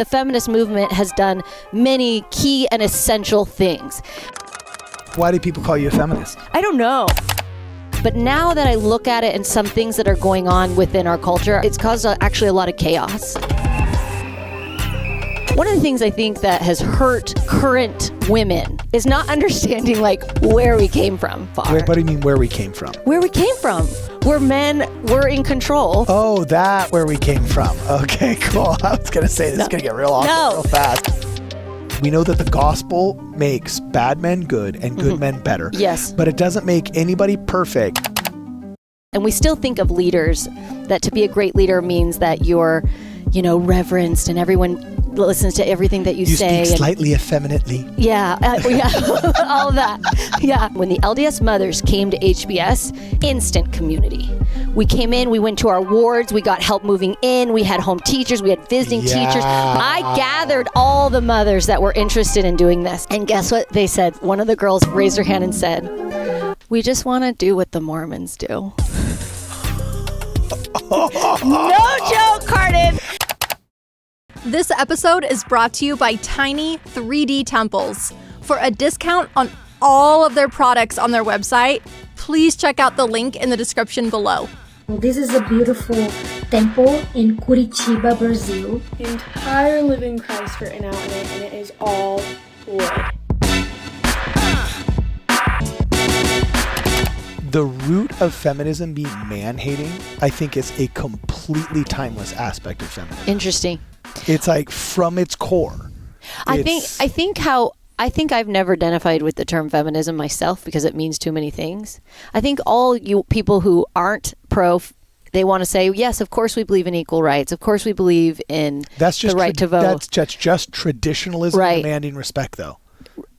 the feminist movement has done many key and essential things. Why do people call you a feminist? I don't know. But now that I look at it and some things that are going on within our culture, it's caused actually a lot of chaos. One of the things I think that has hurt current women is not understanding like where we came from. What do you mean where we came from? Where we came from. Where men were in control. Oh, that where we came from. Okay, cool. I was going to say this is going to get real awkward real fast. We know that the gospel makes bad men good and good men better. Yes. But it doesn't make anybody perfect. And we still think of leaders that to be a great leader means that you're, reverenced and everyone listens to everything that you say. You speak slightly effeminately. Yeah, all of that. Yeah. When the LDS mothers came to HBS, instant community. We came in, we went to our wards, we got help moving in, we had home teachers, we had visiting teachers. I gathered all the mothers that were interested in doing this. And guess what they said? One of the girls raised her hand and said, "We just want to do what the Mormons do." No joke, Cardon. This episode is brought to you by Tiny 3D Temples. For a discount on all of their products on their website, please check out the link in the description below. This is a beautiful temple in Curitiba, Brazil. The entire living Christ written out in it, and it is all wood. The root of feminism being man-hating, I think, is a completely timeless aspect of feminism. Interesting. It's like from its core. I think I've never identified with the term feminism myself because it means too many things. I think all you people who aren't they want to say, yes, of course we believe in equal rights. Of course we believe in the right to vote. That's just traditionalism demanding respect, though.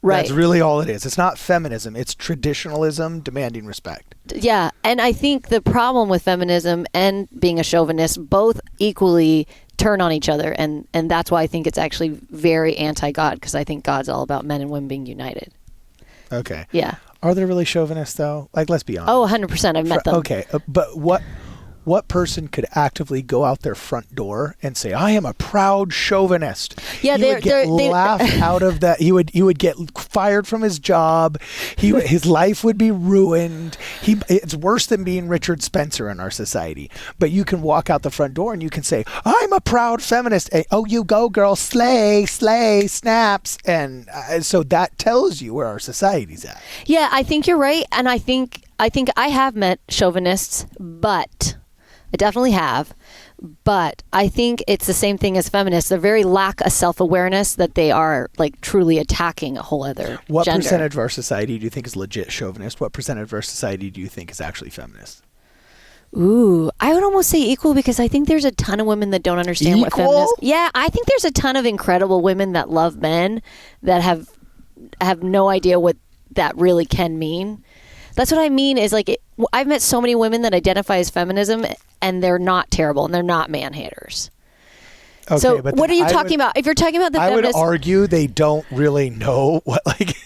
Right. That's really all it is. It's not feminism. It's traditionalism demanding respect. Yeah. And I think the problem with feminism and being a chauvinist both equally turn on each other. And that's why I think it's actually very anti-God, because I think God's all about men and women being united. Okay. Yeah. Are there really chauvinists, though? Like, let's be honest. Oh, 100%. I've met them. Okay. But what person could actively go out their front door and say, "I am a proud chauvinist"? Yeah, he would get laughed out of that. He would get fired from his job. His life would be ruined. It's worse than being Richard Spencer in our society. But you can walk out the front door and you can say, "I'm a proud feminist." And, "Oh, you go, girl, slay, snaps." And so that tells you where our society's at. Yeah, I think you're right, and I think I have met chauvinists, but I definitely have. But I think it's the same thing as feminists. The very lack of self-awareness that they are like truly attacking a whole other What gender. percentage of our society do you think is legit chauvinist? What percentage of our society do you think is actually feminist? Ooh, I would almost say equal, because I think there's a ton of women that don't understand what feminism. Yeah, I think there's a ton of incredible women that love men that have no idea what that really can mean. That's what I mean is like I've met so many women that identify as feminism and they're not terrible and they're not man-haters. Okay, so but what are you talking about? If you're talking about the feminist... I would argue they don't really know what, like,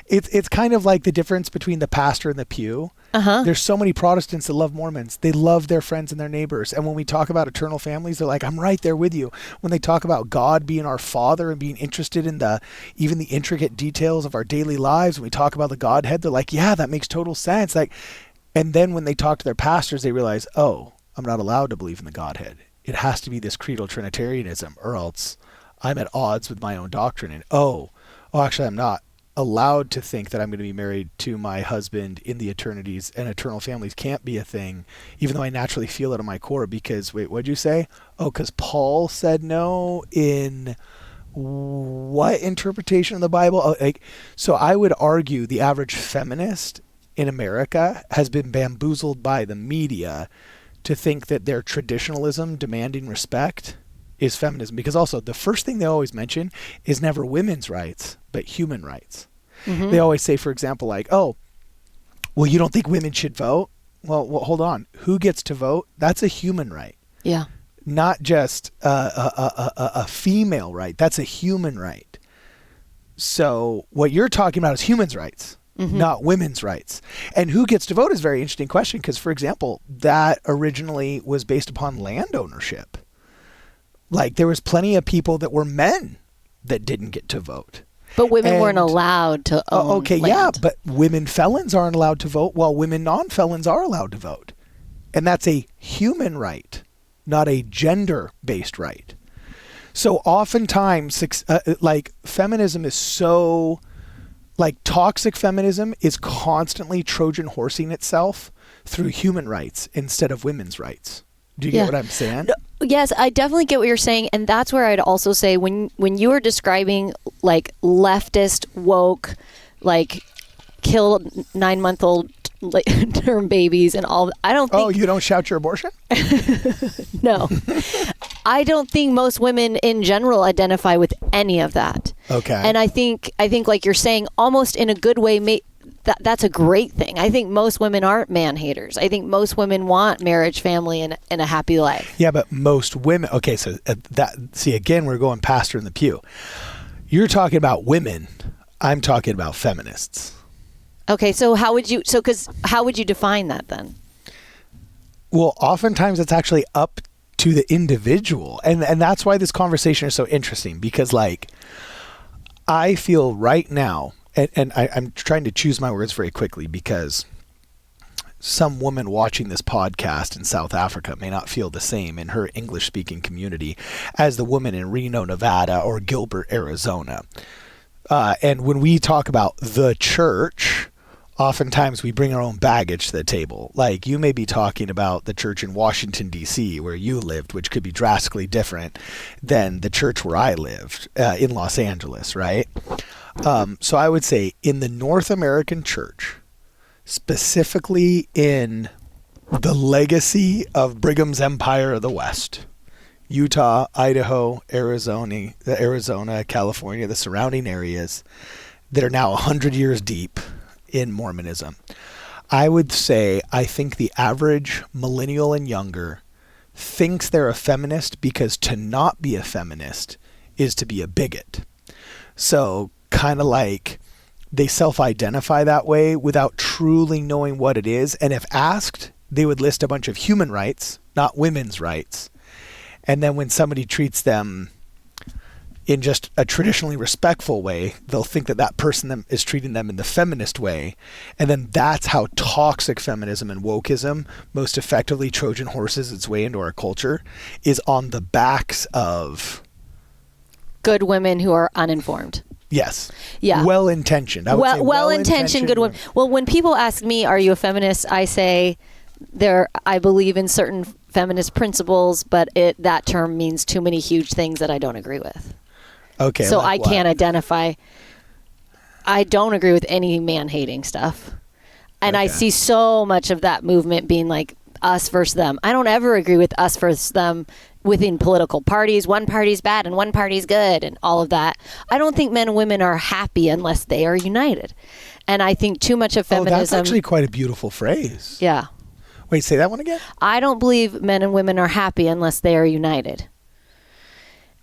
it's kind of like the difference between the pastor and the pew. Uh-huh. There's so many Protestants that love Mormons. They love their friends and their neighbors. And when we talk about eternal families, they're like, "I'm right there with you." When they talk about God being our Father and being interested in even the intricate details of our daily lives, when we talk about the Godhead, they're like, "Yeah, that makes total sense." And then when they talk to their pastors, they realize, "Oh, I'm not allowed to believe in the Godhead. It has to be this creedal Trinitarianism, or else I'm at odds with my own doctrine. And actually, I'm not allowed to think that I'm going to be married to my husband in the eternities, and eternal families can't be a thing, even though I naturally feel it in my core." Because, wait, what'd you say? Oh, because Paul said no in what interpretation of the Bible? So I would argue the average feminist in America has been bamboozled by the media to think that their traditionalism demanding respect is feminism. Because also the first thing they always mention is never women's rights, but human rights. Mm-hmm. They always say, for example, like, "Oh, well, you don't think women should vote?" Well, hold on. Who gets to vote? That's a human right. Yeah. Not just a female right. That's a human right. So what you're talking about is human's rights. Mm-hmm. Not women's rights. And who gets to vote is a very interesting question, because, for example, that originally was based upon land ownership. Like there was plenty of people that were men that didn't get to vote. But women weren't allowed to own land. Yeah, but women felons aren't allowed to vote, while women non-felons are allowed to vote. And that's a human right, not a gender-based right. So oftentimes, like feminism is so, like toxic feminism is constantly Trojan horsing itself through human rights instead of women's rights. Do you get what I'm saying? Yes, I definitely get what you're saying. And that's where I'd also say when you were describing like leftist, woke, like kill 9-month-old term babies and all, I don't think... Oh, you don't shout your abortion? No. I don't think most women in general identify with any of that. Okay. And I think like you're saying, almost in a good way, that's a great thing. I think most women aren't man haters. I think most women want marriage, family, and a happy life. Yeah, but most women... Okay, so again, we're going pastor in the pew. You're talking about women. I'm talking about feminists. Okay, so how would you define that then? Well, oftentimes it's actually up to the individual. And that's why this conversation is so interesting, because like I feel right now, and I'm trying to choose my words very quickly because some woman watching this podcast in South Africa may not feel the same in her English-speaking community as the woman in Reno, Nevada or Gilbert, Arizona. And when we talk about the church, oftentimes we bring our own baggage to the table. Like you may be talking about the church in Washington, D.C., where you lived, which could be drastically different than the church where I lived in Los Angeles, right? So I would say in the North American church, specifically in the legacy of Brigham's Empire of the West, Utah, Idaho, Arizona, California, the surrounding areas that are now 100 years deep in Mormonism, I would say I think the average millennial and younger thinks they're a feminist because to not be a feminist is to be a bigot. So kind of like they self-identify that way without truly knowing what it is. And if asked, they would list a bunch of human rights, not women's rights. And then when somebody treats them in just a traditionally respectful way, they'll think that person is treating them in the feminist way. And then that's how toxic feminism and wokeism most effectively Trojan horses its way into our culture, is on the backs of good women who are uninformed. Yes. Yeah. Well-intentioned. Well-intentioned good women. Well, when people ask me, are you a feminist? I say I believe in certain feminist principles, but that term means too many huge things that I don't agree with. Okay. So like I can't identify. I don't agree with any man-hating stuff. And I see so much of that movement being like us versus them. I don't ever agree with us versus them within political parties. One party's bad and one party's good and all of that. I don't think men and women are happy unless they are united. And I think too much of feminism... Oh, that's actually quite a beautiful phrase. Yeah. Wait, say that one again? I don't believe men and women are happy unless they are united.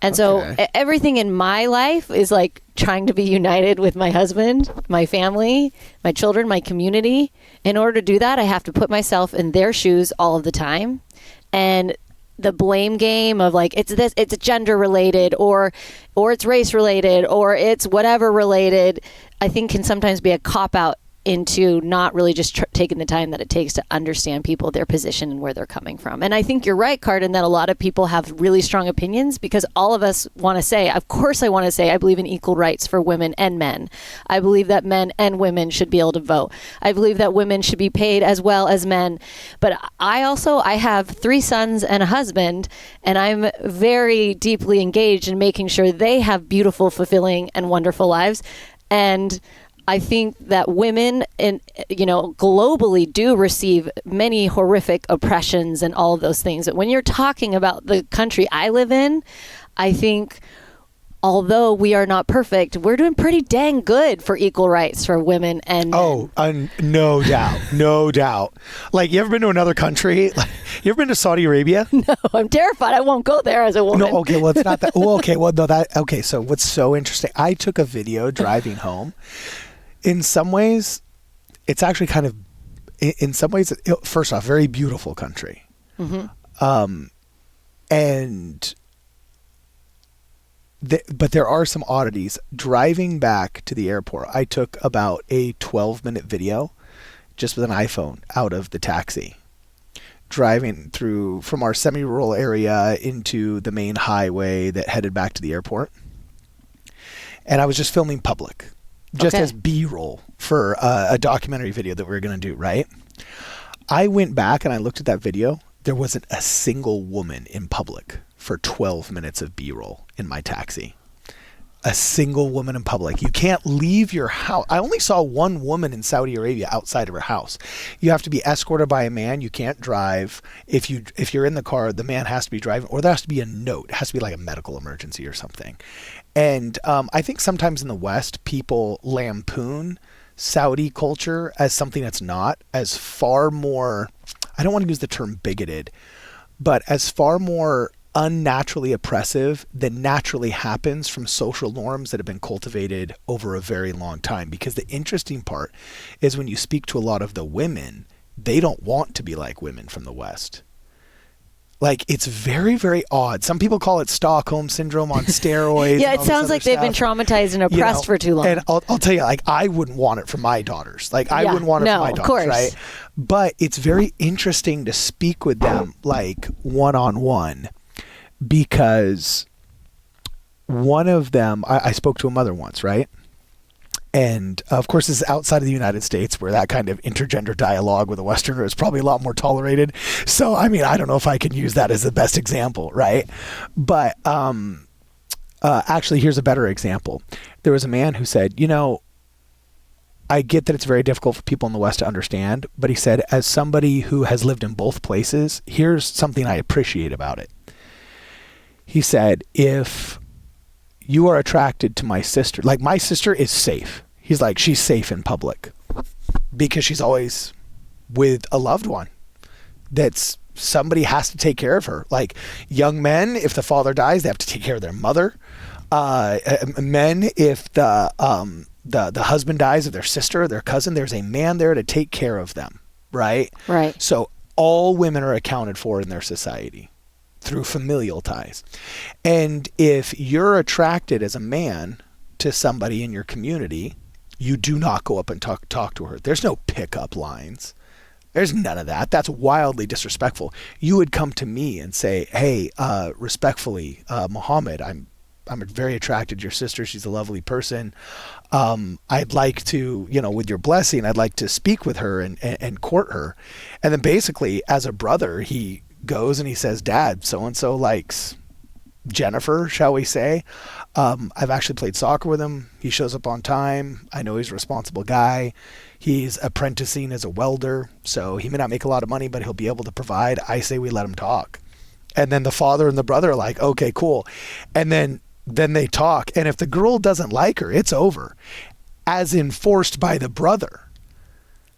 And so everything in my life is like trying to be united with my husband, my family, my children, my community. In order to do that, I have to put myself in their shoes all of the time. And the blame game of like, it's gender related or it's race related or it's whatever related, I think can sometimes be a cop out into not really just taking the time that it takes to understand people, their position, and where they're coming from. And I think you're right, Cardon, that a lot of people have really strong opinions because all of us want to say, of course I want to say, I believe in equal rights for women and men. I believe that men and women should be able to vote. I believe that women should be paid as well as men. But I have 3 sons and a husband, and I'm very deeply engaged in making sure they have beautiful, fulfilling, and wonderful lives. And I think that women, globally do receive many horrific oppressions and all of those things. But when you're talking about the country I live in, I think although we are not perfect, we're doing pretty dang good for equal rights for women and men. Oh, no doubt. No doubt. Like, you ever been to another country? Like, you ever been to Saudi Arabia? No, I'm terrified. I won't go there as a woman. No, okay, well, it's not that. Oh, okay, well, no, that. Okay, so what's so interesting, I took a video driving home. In some ways, it's actually kind of, in some ways, first off, very beautiful country. Mm-hmm. And but there are some oddities. Driving back to the airport, I took about a 12-minute video just with an iPhone out of the taxi, driving through from our semi-rural area into the main highway that headed back to the airport. And I was just filming public, just as B-roll for a documentary video that we were going to do, right? I went back and I looked at that video. There wasn't a single woman in public for 12 minutes of B-roll in my taxi. A single woman in public. You can't leave your house. I only saw one woman in Saudi Arabia outside of her house. You have to be escorted by a man. You can't drive. If you're in the car, the man has to be driving, or there has to be a note. It has to be like a medical emergency or something. And I think sometimes in the West, people lampoon Saudi culture as something that's not, as far more, I don't want to use the term bigoted, but as far more unnaturally oppressive than naturally happens from social norms that have been cultivated over a very long time. Because the interesting part is when you speak to a lot of the women, they don't want to be like women from the West. Like, it's very, very odd. Some people call it Stockholm Syndrome on steroids. Yeah, it sounds like they've been traumatized and oppressed for too long. And I'll tell you, like, I wouldn't want it for my daughters. Like, I wouldn't want it for my daughters, of course. right? But it's very interesting to speak with them, like, one-on-one. Because one of them, I spoke to a mother once, right? And of course, this is outside of the United States, where that kind of intergender dialogue with a Westerner is probably a lot more tolerated. So, I mean, I don't know if I can use that as the best example, right? But actually, here's a better example. There was a man who said, you know, I get that it's very difficult for people in the West to understand, but he said, as somebody who has lived in both places, here's something I appreciate about it. He said, if you are attracted to my sister, like, my sister is safe. He's like, she's safe in public because she's always with a loved one. That's somebody has to take care of her. Like, young men, if the father dies, they have to take care of their mother. Men, if the husband dies of their sister or their cousin, there's a man there to take care of them. Right? Right. So all women are accounted for in their society through familial ties. And if you're attracted as a man to somebody in your community, you do not go up and talk to her. There's no pickup lines. There's none of that. That's wildly disrespectful. You would come to me and say, hey, respectfully, Muhammad, I'm very attracted to your sister. She's a lovely person. I'd like to, with your blessing, I'd like to speak with her and court her. And then basically, as a brother, he goes and he says, Dad, so-and-so likes Jennifer, shall we say. I've actually played soccer with him. He shows up on time. I know he's a responsible guy. He's apprenticing as a welder, so he may not make a lot of money, but he'll be able to provide. I say we let him talk. And then the father and the brother are like, okay, cool. And then they talk. And if the girl doesn't like her, it's over. As enforced by the brother.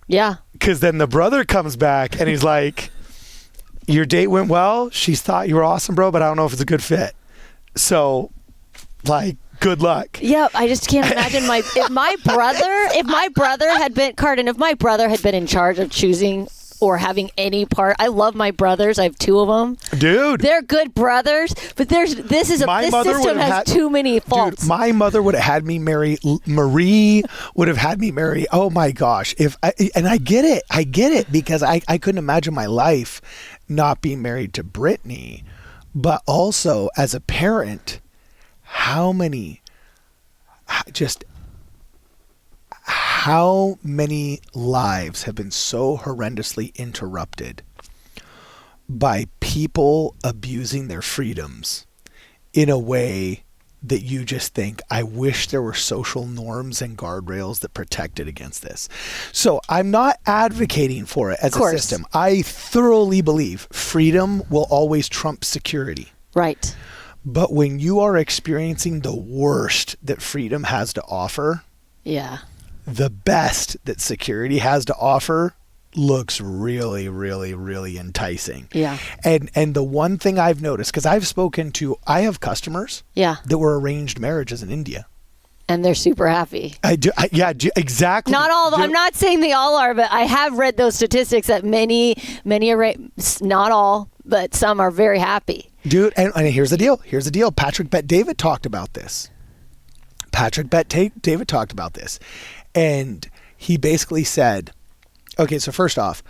Yeah. Because then the brother comes back and he's like, your date went well. She thought you were awesome, bro, but I don't know if it's a good fit. So, like, good luck. Yeah, I just can't imagine if my brother had been in charge of choosing or having any part. I love my brothers. I have two of them. Dude. They're good brothers, but this system has too many faults. Dude, my mother would have had me marry Marie, would have had me marry, oh my gosh. And I get it because I couldn't imagine my life not being married to Brittany, but also as a parent, how many lives have been so horrendously interrupted by people abusing their freedoms in a way that you just think, I wish there were social norms and guardrails that protected against this. So I'm not advocating for it as a system. I thoroughly believe freedom will always trump security. Right. But when you are experiencing the worst that freedom has to offer, yeah, the best that security has to offer looks really, really, really enticing. Yeah. And the one thing I've noticed, because I have customers that were arranged marriages in India. And they're super happy. Exactly. Not all of them. I'm not saying they all are, but I have read those statistics that many, not all, but some are very happy. Dude, and here's the deal. Patrick Bet-David talked about this. David talked about this. And he basically said, okay, so first off,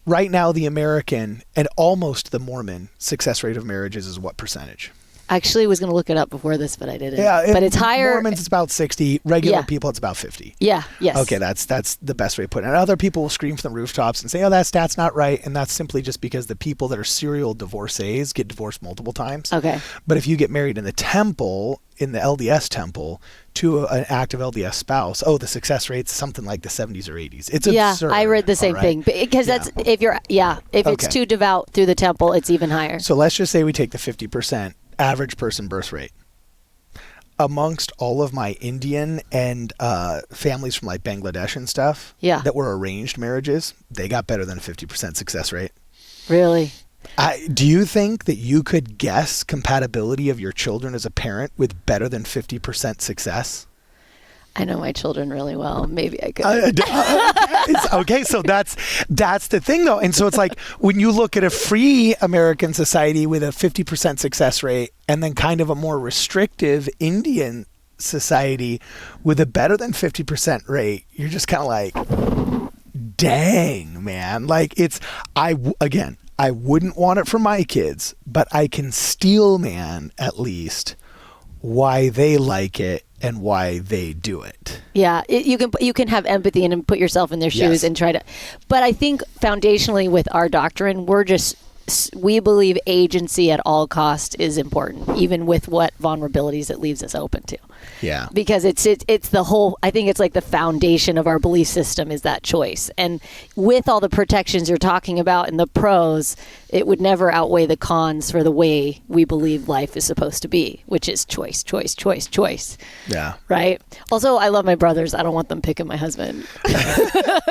right now the American and almost the Mormon success rate of marriages is what percentage? Actually, was going to look it up before this, but I didn't. Yeah, but it's higher. Mormons, it's about 60. Regular people, it's about 50. Yeah, yes. Okay, that's the best way to put it. And other people will scream from the rooftops and say, oh, that stat's not right. And that's simply just because the people that are serial divorcees get divorced multiple times. Okay. But if you get married in the temple, in the LDS temple, to an active LDS spouse, the success rate's something like the 70s or 80s. It's absurd. I read the same thing. Because that's, if it's too devout through the temple, it's even higher. So let's just say we take the 50% average person birth rate. Amongst all of my Indian and families from like Bangladesh and stuff that were arranged marriages, they got better than a 50% success rate. Really? Do you think that you could guess compatibility of your children as a parent with better than 50% success? I know my children really well. Maybe I could. Okay, so that's the thing, though. And so it's like when you look at a free American society with a 50% success rate and then kind of a more restrictive Indian society with a better than 50% rate, you're just kind of like, dang, man. Like I wouldn't want it for my kids, but I can steel man at least why they like it and why they do it. Yeah, you can have empathy and put yourself in their shoes and try to. But I think foundationally with our doctrine, we believe agency at all costs is important, even with what vulnerabilities it leaves us open to. Yeah. Because it's the whole, I think it's like the foundation of our belief system is that choice. And with all the protections you're talking about and the pros, it would never outweigh the cons for the way we believe life is supposed to be, which is choice. Yeah. Right? Also, I love my brothers. I don't want them picking my husband.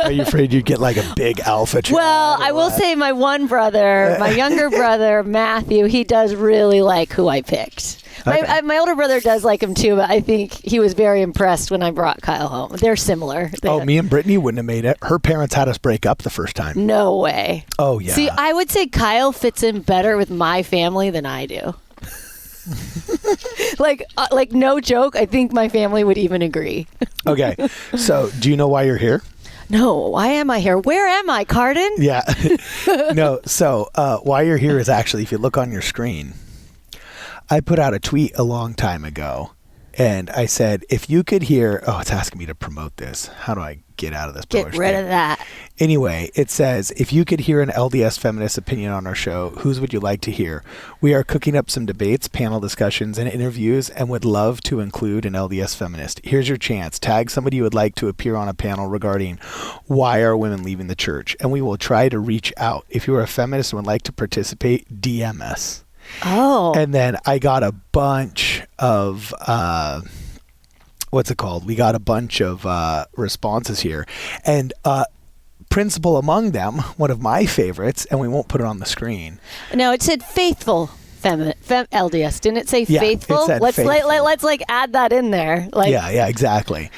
Are you afraid you'd get like a big alpha child? Well, I will say my one brother, my younger brother, Matthew, he does really like who I picked. Okay. My older brother does like him too, but I think he was very impressed when I brought Kyle home. They're similar. Me and Brittany wouldn't have made it. Her parents had us break up the first time. No way. Oh, yeah. See, I would say Kyle fits in better with my family than I do. like no joke, I think my family would even agree. Okay. So, do you know why you're here? No, why am I here? Where am I, Cardon? Yeah. No, so why you're here is actually, if you look on your screen, I put out a tweet a long time ago, and I said, if you could hear... Oh, it's asking me to promote this. How do I get out of this push? Get rid of that. Anyway, it says, if you could hear an LDS feminist opinion on our show, whose would you like to hear? We are cooking up some debates, panel discussions, and interviews, and would love to include an LDS feminist. Here's your chance. Tag somebody you would like to appear on a panel regarding why are women leaving the church, and we will try to reach out. If you are a feminist and would like to participate, DM us. Oh. And then I got a bunch of... what's it called? We got a bunch of responses here. And principal among them, one of my favorites, and we won't put it on the screen. No, it said faithful LDS. Didn't it say faithful? It said let's faithful. Let's add that in there. Yeah, exactly.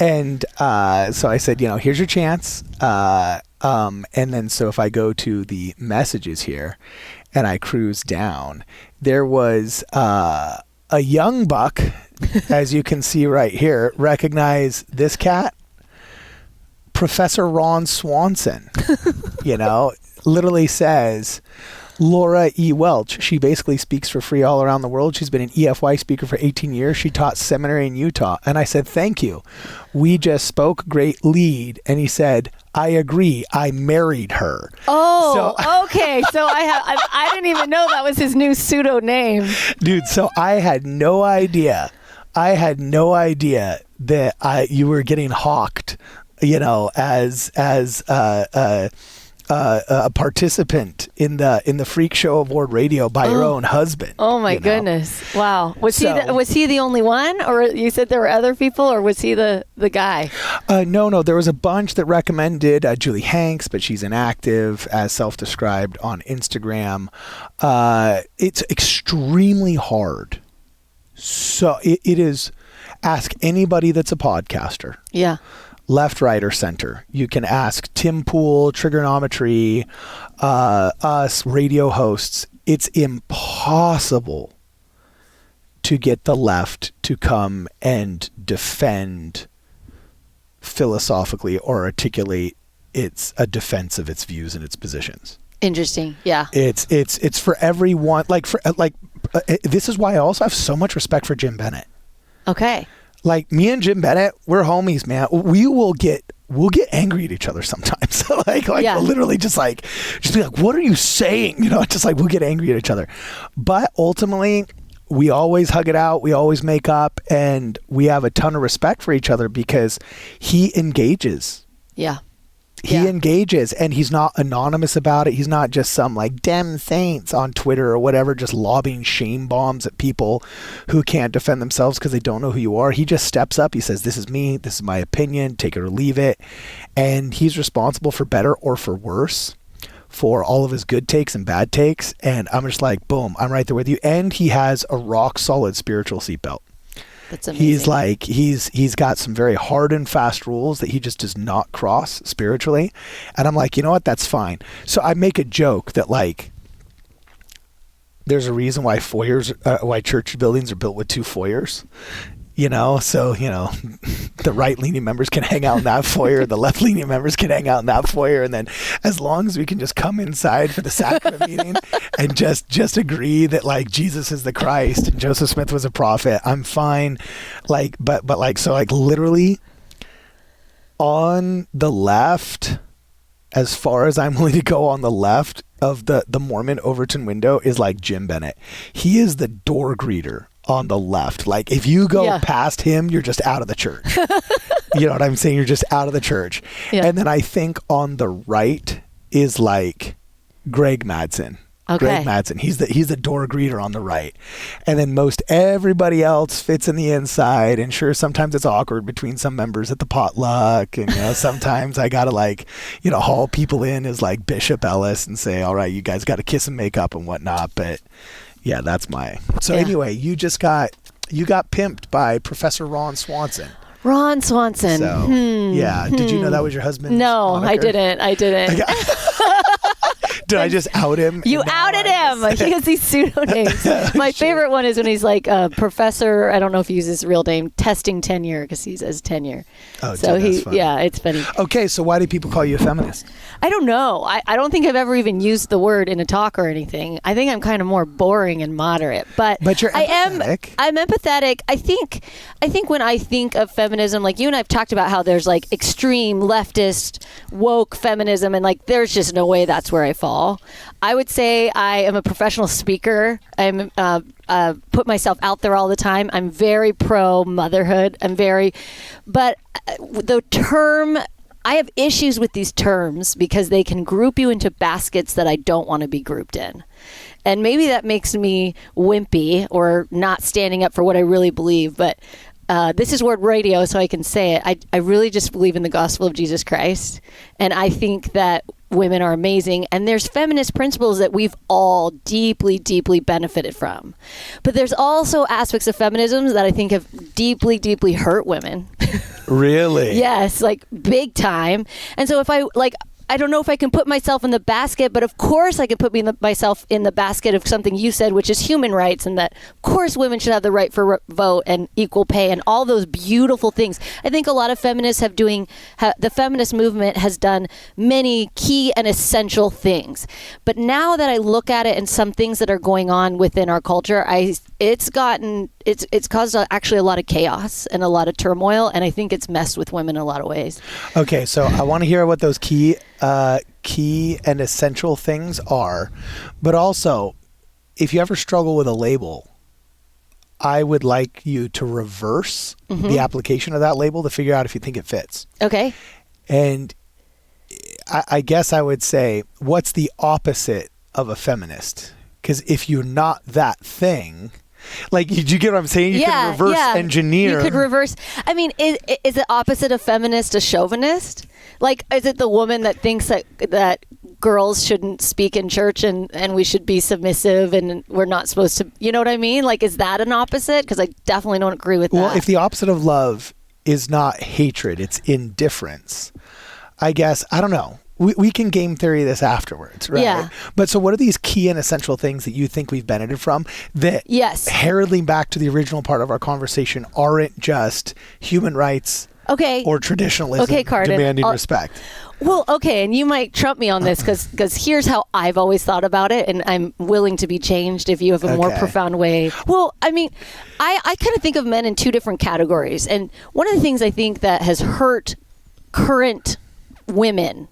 And so I said, here's your chance. And then so if I go to the messages here and I cruise down, there was a young buck, as you can see right here. Recognize this cat? Professor Ron Swanson. Literally says, Laura E. Welch. She basically speaks for free all around the world. She's been an EFY speaker for 18 years. She taught seminary in Utah. And I said, thank you. We just spoke. Great lead. And he said, I agree. I married her. Oh, okay. So I didn't even know that was his new pseudo name. Dude, so I had no idea. That you were getting hawked, as a participant in the Freak Show Award Radio by your own husband. Oh my goodness! Wow. Was he the only one, or you said there were other people, or was he the guy? No. There was a bunch that recommended Julie Hanks, but she's inactive, as self-described on Instagram. It's extremely hard. So it is. Ask anybody that's a podcaster. Yeah. Left, right, or center. You can ask Tim Pool, Trigonometry, us, radio hosts. it's impossible to get the left to come and defend philosophically or articulate a defense of its views and its positions. Interesting. Yeah. It's for everyone. This is why I also have so much respect for Jim Bennett. Okay. Like me and Jim Bennett, we're homies, man. We'll get angry at each other sometimes. Yeah. We'll literally just be like, what are you saying? Just like we'll get angry at each other. But ultimately, we always hug it out. We always make up, and we have a ton of respect for each other because he engages. Yeah. He engages, and he's not anonymous about it. He's not just some like dem saints on Twitter or whatever, just lobbing shame bombs at people who can't defend themselves because they don't know who you are. He just steps up. He says, this is me. This is my opinion. Take it or leave it. And he's responsible for better or for worse for all of his good takes and bad takes. And I'm just like, boom, I'm right there with you. And he has a rock solid spiritual seatbelt. That's amazing. He's got some very hard and fast rules that he just does not cross spiritually. And I'm like, you know what? That's fine. So I make a joke that like, there's a reason why why church buildings are built with 2 foyers. So, the right-leaning members can hang out in that foyer, the left-leaning members can hang out in that foyer, and then as long as we can just come inside for the sacrament meeting and just agree that, like, Jesus is the Christ and Joseph Smith was a prophet, I'm fine. But literally on the left, as far as I'm willing to go on the left of the Mormon Overton window is, like, Jim Bennett. He is the door greeter on the left. Like if you go past him, you're just out of the church. You know what I'm saying? You're just out of the church. Yeah. And then I think on the right is like Greg Madsen. Okay. Greg Madsen. He's the door greeter on the right. And then most everybody else fits in the inside. And sure, sometimes it's awkward between some members at the potluck. And sometimes I gotta haul people in as like Bishop Ellis and say, all right, you guys gotta kiss and make up and whatnot. But yeah, that's anyway, you got pimped by Professor Ron Swanson. Ron Swanson. So, yeah. Did you know that was your husband? No, moniker? I didn't. Did I just out him? You outed him. He has these pseudonyms. My favorite one is when he's like Professor, I don't know if he uses his real name, testing tenure, because he says tenure. Oh, so that's funny. Yeah, it's funny. Okay, so why do people call you a feminist? I don't know. I don't think I've ever even used the word in a talk or anything. I think I'm kind of more boring and moderate. But you're empathetic. I'm empathetic. I think when I think of feminism, like you and I've talked about how there's like extreme leftist woke feminism, and like there's just no way that's where I fall. I would say I am a professional speaker. I'm put myself out there all the time. I'm very pro motherhood. But the term, I have issues with these terms because they can group you into baskets that I don't want to be grouped in. And maybe that makes me wimpy or not standing up for what I really believe. But this is word radio, so I can say it. I really just believe in the gospel of Jesus Christ. And I think that women are amazing. And there's feminist principles that we've all deeply, deeply benefited from. But there's also aspects of feminism that I think have deeply, deeply hurt women. Really? Yes, like big time. And so if I don't know if I can put myself in the basket, but of course I can put myself in the basket of something you said, which is human rights, and that of course women should have the right for vote and equal pay and all those beautiful things. I think a lot of feminists the feminist movement has done many key and essential things. But now that I look at it and some things that are going on within our culture, it's caused actually a lot of chaos and a lot of turmoil, and I think it's messed with women in a lot of ways. Okay, so I want to hear what those key and essential things are, but also if you ever struggle with a label, I would like you to reverse the application of that label to figure out if you think it fits. Okay. And I guess I would say, what's the opposite of a feminist? Because if you're not that thing, like, did you get what I'm saying? You can reverse engineer. You could reverse. I mean, is the opposite of feminist a chauvinist? Like, is it the woman that thinks that girls shouldn't speak in church and we should be submissive and we're not supposed to, you know what I mean? Like, is that an opposite? Because I definitely don't agree with that. Well, if the opposite of love is not hatred, it's indifference, I guess, I don't know. we can game theory this afterwards, right? Yeah. But so what are these key and essential things that you think we've benefited from that, Yes. heralding back to the original part of our conversation, aren't just human rights Okay. or traditionalism Okay, Cardon. demanding respect? Well, okay, and you might trump me on this because here's how I've always thought about it, and I'm willing to be changed if you have a more Okay. profound way. Well, I mean, I kind of think of men in two different categories, and one of the things I think that has hurt current women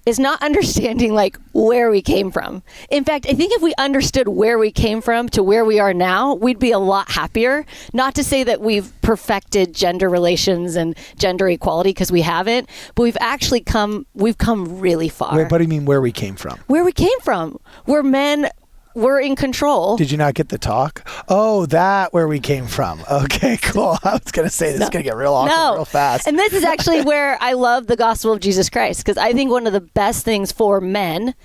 is not understanding like where we came from. In fact, I think if we understood where we came from to where we are now, we'd be a lot happier. Not to say that we've perfected gender relations and gender equality, because we haven't, but we've come really far. What do you mean where we came from? Where we came from, where men were in control. Did you not get the talk? Oh, that where we came from. Okay, cool. I was going to say this is going to get real awkward real fast. And this is actually where I love the gospel of Jesus Christ, because I think one of the best things for men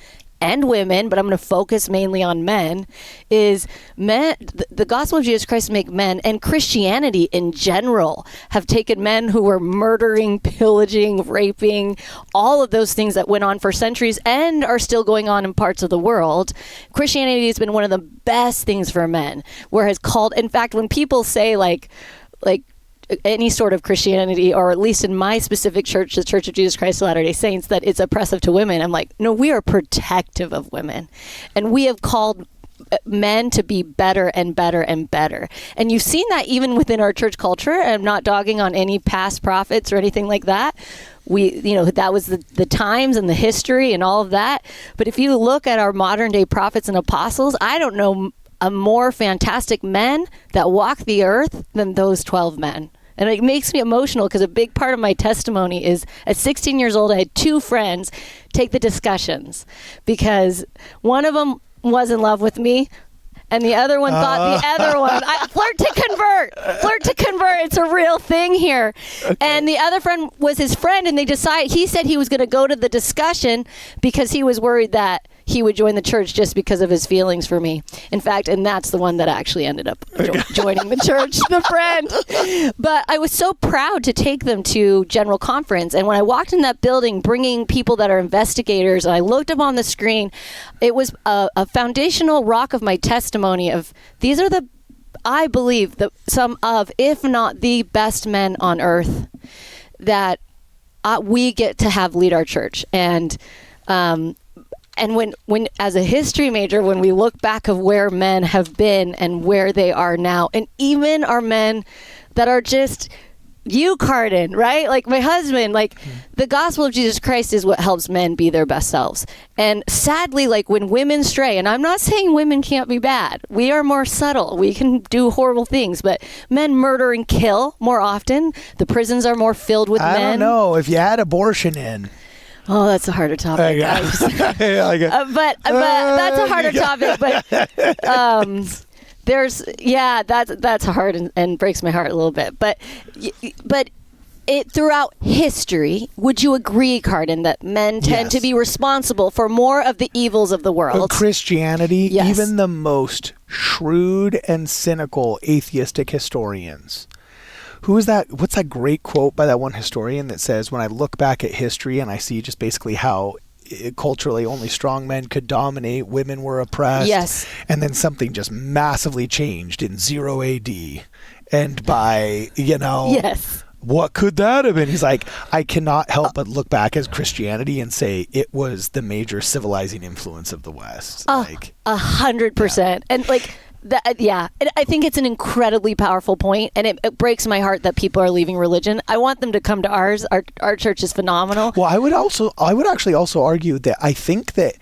and women, but I'm going to focus mainly on men, is men. The gospel of Jesus Christ make men, and Christianity in general, have taken men who were murdering, pillaging, raping, all of those things that went on for centuries and are still going on in parts of the world. Christianity has been one of the best things for men, where has called, in fact, when people say like any sort of Christianity, or at least in my specific church, the Church of Jesus Christ of Latter-day Saints, that it's oppressive to women, I'm like, no, we are protective of women. And we have called men to be better and better and better. And you've seen that even within our church culture. I'm not dogging on any past prophets or anything like that. That was the times and the history and all of that. But if you look at our modern day prophets and apostles, I don't know a more fantastic men that walk the earth than those 12 men. And it makes me emotional, because a big part of my testimony is at 16 years old, I had two friends take the discussions, because one of them was in love with me, and the other one thought the other one. Flirt to convert. Flirt to convert. It's a real thing here. Okay. And the other friend was his friend, and he said he was going to go to the discussion because he was worried that he would join the church just because of his feelings for me. In fact, and that's the one that actually ended up joining the church, the friend. But I was so proud to take them to General Conference. And when I walked in that building, bringing people that are investigators, and I looked up on the screen, it was a foundational rock of my testimony of these are I believe, some of, if not the best men on earth that we get to have lead our church. And when as a history major, when we look back of where men have been and where they are now, and even our men that are just you, Cardon, right? Like my husband, like the gospel of Jesus Christ is what helps men be their best selves. And sadly, like when women stray, and I'm not saying women can't be bad. We are more subtle. We can do horrible things, but men murder and kill more often. The prisons are more filled with men. I don't know. If you add abortion in. Oh, that's a harder topic. But that's a harder topic. But that's hard and breaks my heart a little bit. But it throughout history, would you agree, Cardon, that men tend to be responsible for more of the evils of the world? Christianity, even the most shrewd and cynical atheistic historians. Who is that? What's that great quote by that one historian that says, when I look back at history and I see just basically how culturally only strong men could dominate, women were oppressed. Yes. And then something just massively changed in 0 AD. And by, yes. What could that have been? He's like, I cannot help but look back as Christianity and say it was the major civilizing influence of the West. 100%. Yeah. And like, and I think it's an incredibly powerful point, and it breaks my heart that people are leaving religion. I want them to come to ours. Our church is phenomenal. Well, I would actually also argue that I think that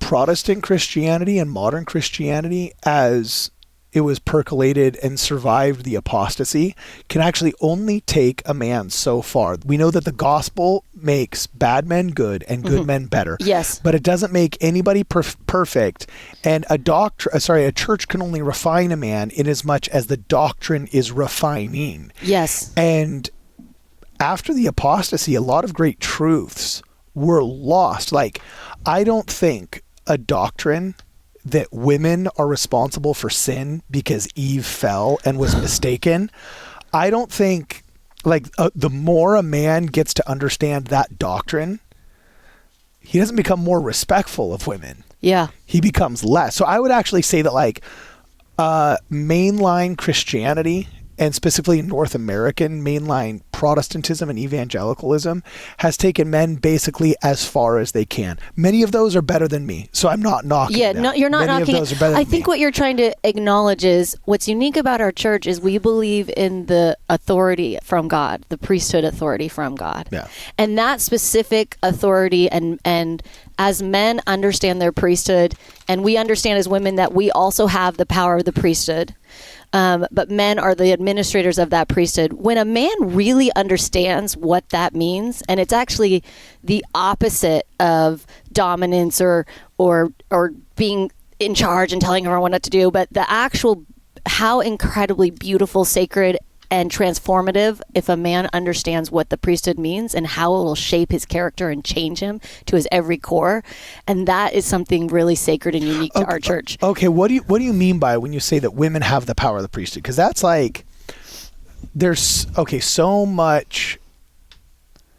Protestant Christianity and modern Christianity, as it was percolated and survived the apostasy, can actually only take a man so far. We know that the gospel makes bad men good and good men better. Yes. But it doesn't make anybody perfect. And a church can only refine a man in as much as the doctrine is refining. Yes. And after the apostasy, a lot of great truths were lost. Like, I don't think a doctrine that women are responsible for sin because Eve fell and was mistaken. I don't think, the more a man gets to understand that doctrine, he doesn't become more respectful of women. Yeah. He becomes less. So I would actually say that like mainline Christianity, and specifically North American mainline Protestantism and evangelicalism, has taken men basically as far as they can. Many of those are better than me, so I'm not knocking them. No, you're not Many knocking of those are better I than think me. what you're trying to acknowledge is what's unique about our church is we believe in the authority from God, the priesthood authority from God. Yeah. And that specific authority, and as men understand their priesthood, and we understand as women that we also have the power of the priesthood, but men are the administrators of that priesthood. When a man really understands what that means, and it's actually the opposite of dominance or being in charge and telling everyone what to do, but the actual how incredibly beautiful, sacred, and transformative if a man understands what the priesthood means and how it will shape his character and change him to his every core. And that is something really sacred and unique to our church. Okay, what do you mean by when you say that women have the power of the priesthood? Because that's like, there's so much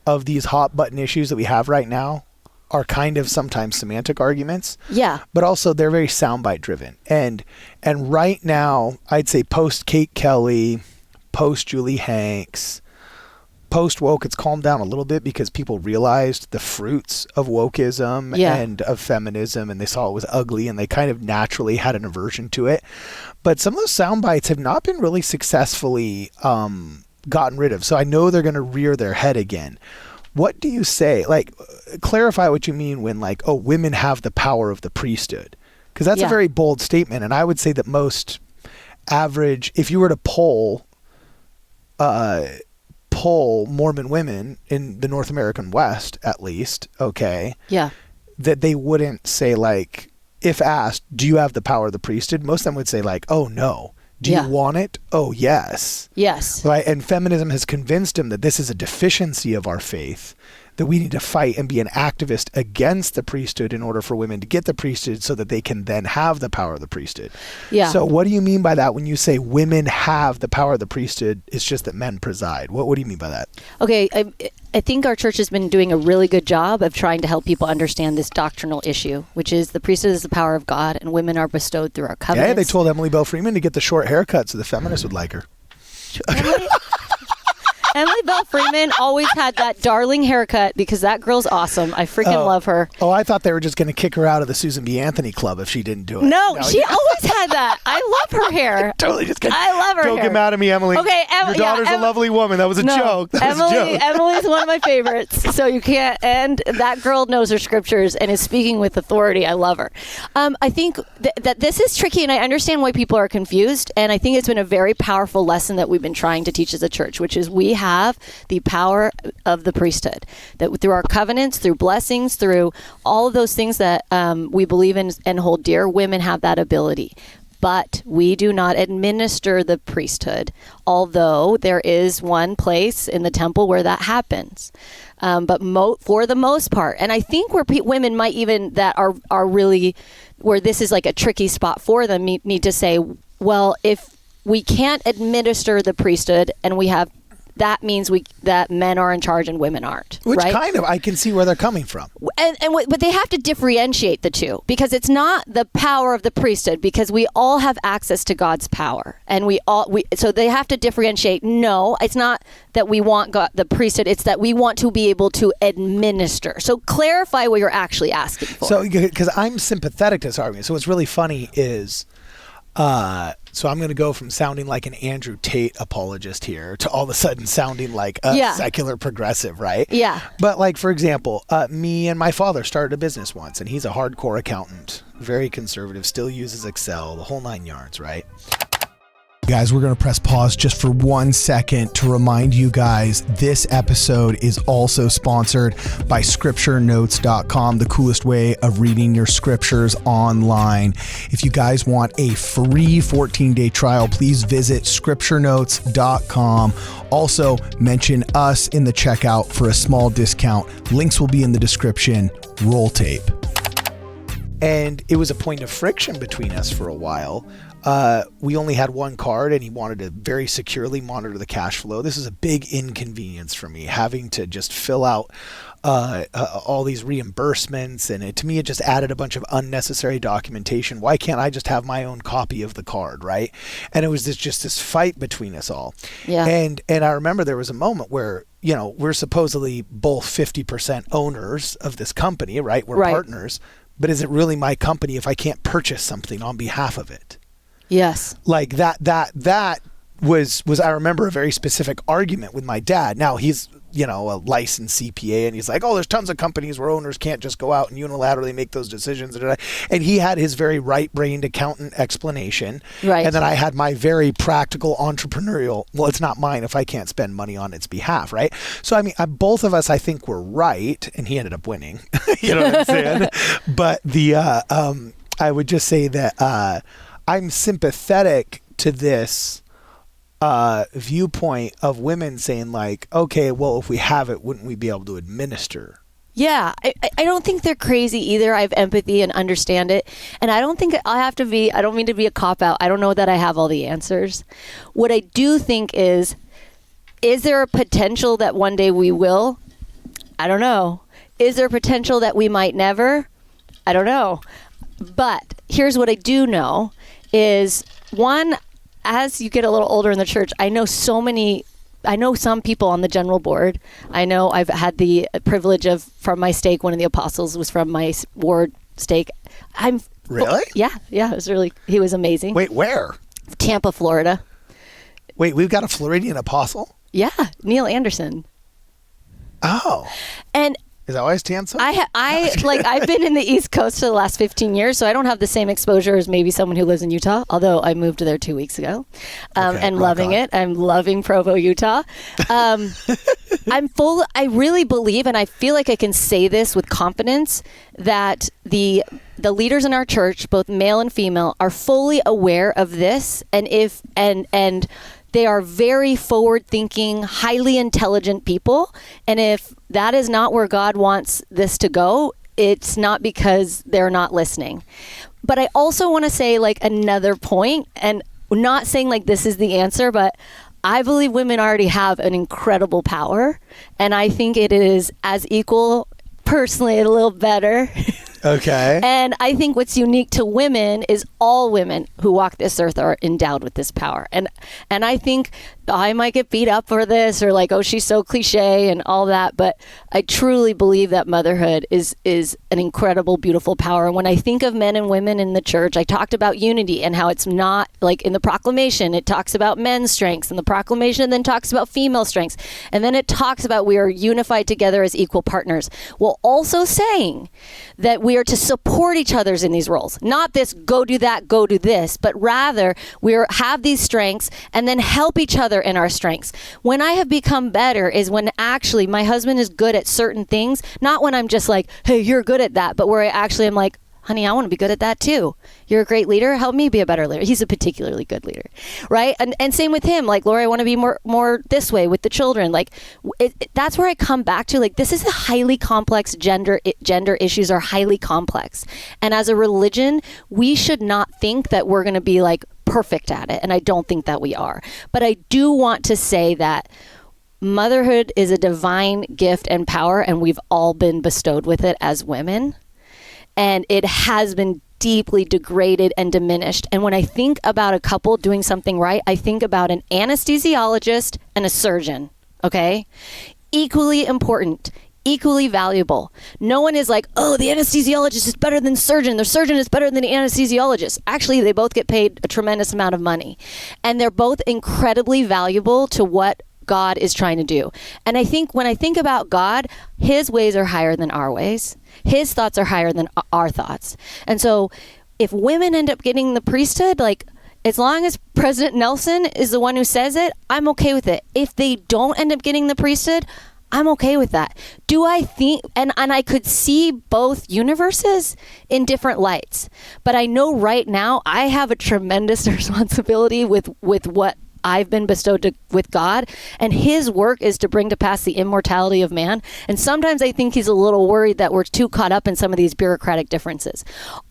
of these hot button issues that we have right now are kind of sometimes semantic arguments. Yeah. But also they're very soundbite driven. And right now, I'd say post Kate Kelly, post Julie Hanks, post woke, it's calmed down a little bit because people realized the fruits of wokeism and of feminism, and they saw it was ugly, and they kind of naturally had an aversion to it. But some of those sound bites have not been really successfully gotten rid of. So I know they're going to rear their head again. What do you say? Like, clarify what you mean when like, oh, women have the power of the priesthood. Because that's a very bold statement. And I would say that most average, if you were to poll Mormon women in the North American West, at least, that they wouldn't say like, if asked, do you have the power of the priesthood? Most of them would say like, oh no. Do you want it? Oh yes. Yes. Right. And feminism has convinced them that this is a deficiency of our faith, that we need to fight and be an activist against the priesthood in order for women to get the priesthood so that they can then have the power of the priesthood. Yeah. So what do you mean by that when you say women have the power of the priesthood? It's just that men preside. What do you mean by that? Okay. I think our church has been doing a really good job of trying to help people understand this doctrinal issue, which is the priesthood is the power of God and women are bestowed through our covenants. Yeah, they told Emily Bell Freeman to get the short haircut so the feminists would like her. Emily Bell Freeman always had that darling haircut because that girl's awesome. I freaking love her. Oh, I thought they were just going to kick her out of the Susan B. Anthony Club if she didn't do it. No, she always had that. I love her hair. Totally just kidding. I love her Don't hair. get mad at me, Emily. Okay, your daughter's a lovely woman. That was a joke. That was a joke. Emily's one of my favorites. So you can't. And that girl knows her scriptures and is speaking with authority. I love her. I think that this is tricky, and I understand why people are confused. And I think it's been a very powerful lesson that we've been trying to teach as a church, which is we have the power of the priesthood, that through our covenants, through blessings, through all of those things that we believe in and hold dear, women have that ability. But we do not administer the priesthood, although there is one place in the temple where that happens. But for the most part, and I think where women might even that are really, where this is like a tricky spot for them, need to say, well, if we can't administer the priesthood and we have, that means that men are in charge and women aren't. Which right? kind of, I can see where they're coming from. But they have to differentiate the two, because it's not the power of the priesthood, because we all have access to God's power, and so they have to differentiate. No, it's not that we want God, the priesthood. It's that we want to be able to administer. So clarify what you're actually asking for. So, because I'm sympathetic to this argument. So what's really funny is, so I'm going to go from sounding like an Andrew Tate apologist here to all of a sudden sounding like a secular progressive, right? Yeah. But like, for example, me and my father started a business once, and he's a hardcore accountant, very conservative, still uses Excel, the whole 9 yards, right? Guys, we're going to press pause just for 1 second to remind you guys this episode is also sponsored by scripturenotes.com, the coolest way of reading your scriptures online. If you guys want a free 14-day trial, please visit scripturenotes.com. Also, mention us in the checkout for a small discount. Links will be in the description. Roll tape. And it was a point of friction between us for a while. we only had one card and he wanted to very securely monitor the cash flow. This is a big inconvenience for me, having to just fill out all these reimbursements, and to me it just added a bunch of unnecessary documentation. Why can't I just have my own copy of the card, right? And it was just this fight between us all. Yeah. And I remember there was a moment where, you know, we're supposedly both 50% owners of this company, right? We're partners, but is it really my company if I can't purchase something on behalf of it? Yes. Like that was I remember a very specific argument with my dad. Now he's, you know, a licensed CPA, and he's like, oh, there's tons of companies where owners can't just go out and unilaterally make those decisions. And he had his very right-brained accountant explanation. Right. And then I had my very practical entrepreneurial, well, it's not mine if I can't spend money on its behalf, right? So, I mean, both of us, I think, were right, and he ended up winning. You know what I'm saying? But I would just say that I'm sympathetic to this viewpoint of women saying like, okay, well, if we have it, wouldn't we be able to administer? Yeah, I don't think they're crazy either. I have empathy and understand it. And I don't think I don't mean to be a cop-out. I don't know that I have all the answers. What I do think is there a potential that one day we will? I don't know. Is there a potential that we might never? I don't know. But here's what I do know is, one, as you get a little older in the church, I know some people on the general board. I know I've had the privilege of, from my stake, one of the apostles was from my ward stake. Really? Yeah. He was amazing. Wait, where? Tampa, Florida. Wait, we've got a Floridian apostle? Yeah, Neil Anderson. Oh. And is that why it's tan so? I've been in the East Coast for the last 15 years, so I don't have the same exposure as maybe someone who lives in Utah, although I moved there 2 weeks ago and loving it. I'm loving Provo, Utah. I really believe, and I feel like I can say this with confidence, that the leaders in our church, both male and female, are fully aware of this, and they are very forward-thinking, highly intelligent people. And if that is not where God wants this to go, it's not because they're not listening. But I also want to say like another point, and not saying like this is the answer, but I believe women already have an incredible power. And I think it is as equal, personally, a little better. Okay. And I think what's unique to women is all women who walk this earth are endowed with this power. And I think I might get beat up for this, or like, oh, she's so cliche and all that. But I truly believe that motherhood is an incredible, beautiful power. And when I think of men and women in the church, I talked about unity and how it's not like in the proclamation, it talks about men's strengths, and the proclamation then talks about female strengths. And then it talks about we are unified together as equal partners, while also saying that we are to support each other in these roles. Not this, go do that, go do this, but rather we have these strengths and then help each other in our strengths. When I have become better is when actually my husband is good at certain things, not when I'm just like, hey, you're good at that, but where I actually am like, honey, I want to be good at that too. You're a great leader. Help me be a better leader. He's a particularly good leader, right? And same with him. Like, Lori, I want to be more this way with the children. Like, that's where I come back to. Like, this is a highly complex gender issues are highly complex. And as a religion, we should not think that we're going to be like perfect at it. And I don't think that we are. But I do want to say that motherhood is a divine gift and power, and we've all been bestowed with it as women. And it has been deeply degraded and diminished. And when I think about a couple doing something right, I think about an anesthesiologist and a surgeon, okay? Equally important, equally valuable. No one is like, oh, the anesthesiologist is better than surgeon. The surgeon is better than the anesthesiologist. Actually, they both get paid a tremendous amount of money. And they're both incredibly valuable to what God is trying to do. And I think when I think about God, his ways are higher than our ways. His thoughts are higher than our thoughts. And so if women end up getting the priesthood, like, as long as President Nelson is the one who says it, I'm okay with it. If they don't end up getting the priesthood, I'm okay with that. Do I think, and I could see both universes in different lights, but I know right now I have a tremendous responsibility with what I've been bestowed with God, and his work is to bring to pass the immortality of man. And sometimes I think he's a little worried that we're too caught up in some of these bureaucratic differences.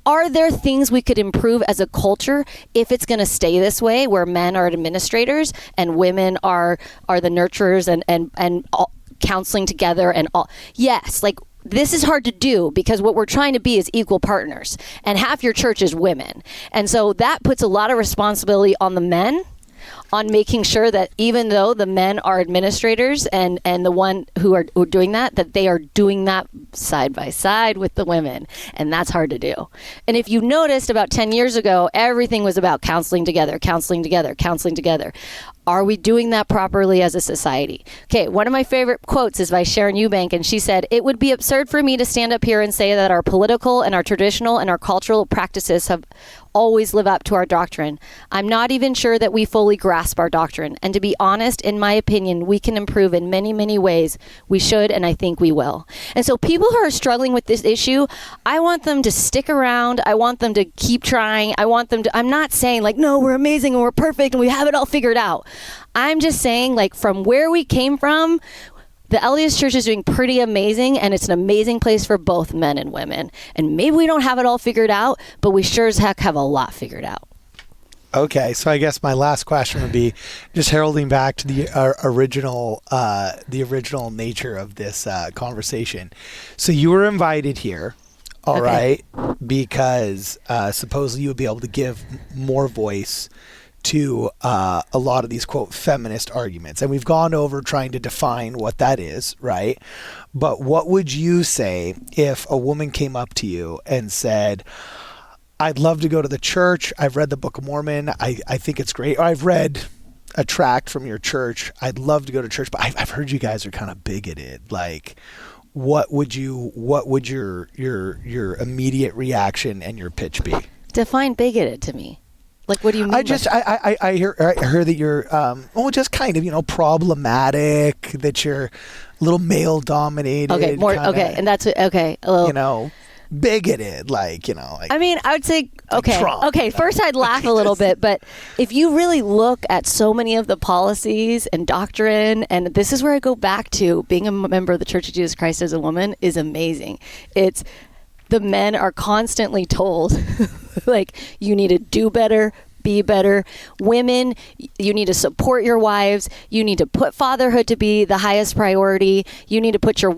Are there things we could improve as a culture if it's going to stay this way, where men are administrators and women are the nurturers and all, counseling together and all? Yes, like, this is hard to do because what we're trying to be is equal partners, and half your church is women. And so that puts a lot of responsibility on the men, on making sure that even though the men are administrators and the one who are doing that they are doing that side by side with the women. And that's hard to do. And if you noticed, about 10 years ago, everything was about counseling together, counseling together, counseling together. Are we doing that properly as a society? Okay, one of my favorite quotes is by Sharon Eubank, and she said, "It would be absurd for me to stand up here and say that our political and our traditional and our cultural practices have always lived up to our doctrine. I'm not even sure that we fully grasp our doctrine. And to be honest, in my opinion, we can improve in many, many ways. We should, and I think we will." And so people who are struggling with this issue, I want them to stick around. I want them to keep trying. I'm not saying like, no, we're amazing and we're perfect and we have it all figured out. I'm just saying, like, from where we came from, the LDS Church is doing pretty amazing, and it's an amazing place for both men and women. And maybe we don't have it all figured out, but we sure as heck have a lot figured out. Okay, so I guess my last question would be just heralding back to the original nature of this conversation. So you were invited here, all right, because supposedly you would be able to give more voice to a lot of these, quote, feminist arguments. And we've gone over trying to define what that is, right? But what would you say if a woman came up to you and said, "I'd love to go to the church. I've read the Book of Mormon. I think it's great. Or I've read a tract from your church. I'd love to go to church, but I've heard you guys are kind of bigoted." Like, what would your immediate reaction and your pitch be? Define bigoted to me. Like, what do you mean? I hear that you're just kind of, problematic, that you're a little male dominated. Okay, and that's okay. A little, bigoted, like. I mean, I would say Trump. Okay. First, I'd laugh a little bit, but if you really look at so many of the policies and doctrine, and this is where I go back to being a member of the Church of Jesus Christ as a woman is amazing. It's the men are constantly told, like, you need to do better, be better. Women, you need to support your wives. You need to put fatherhood to be the highest priority. You need to put you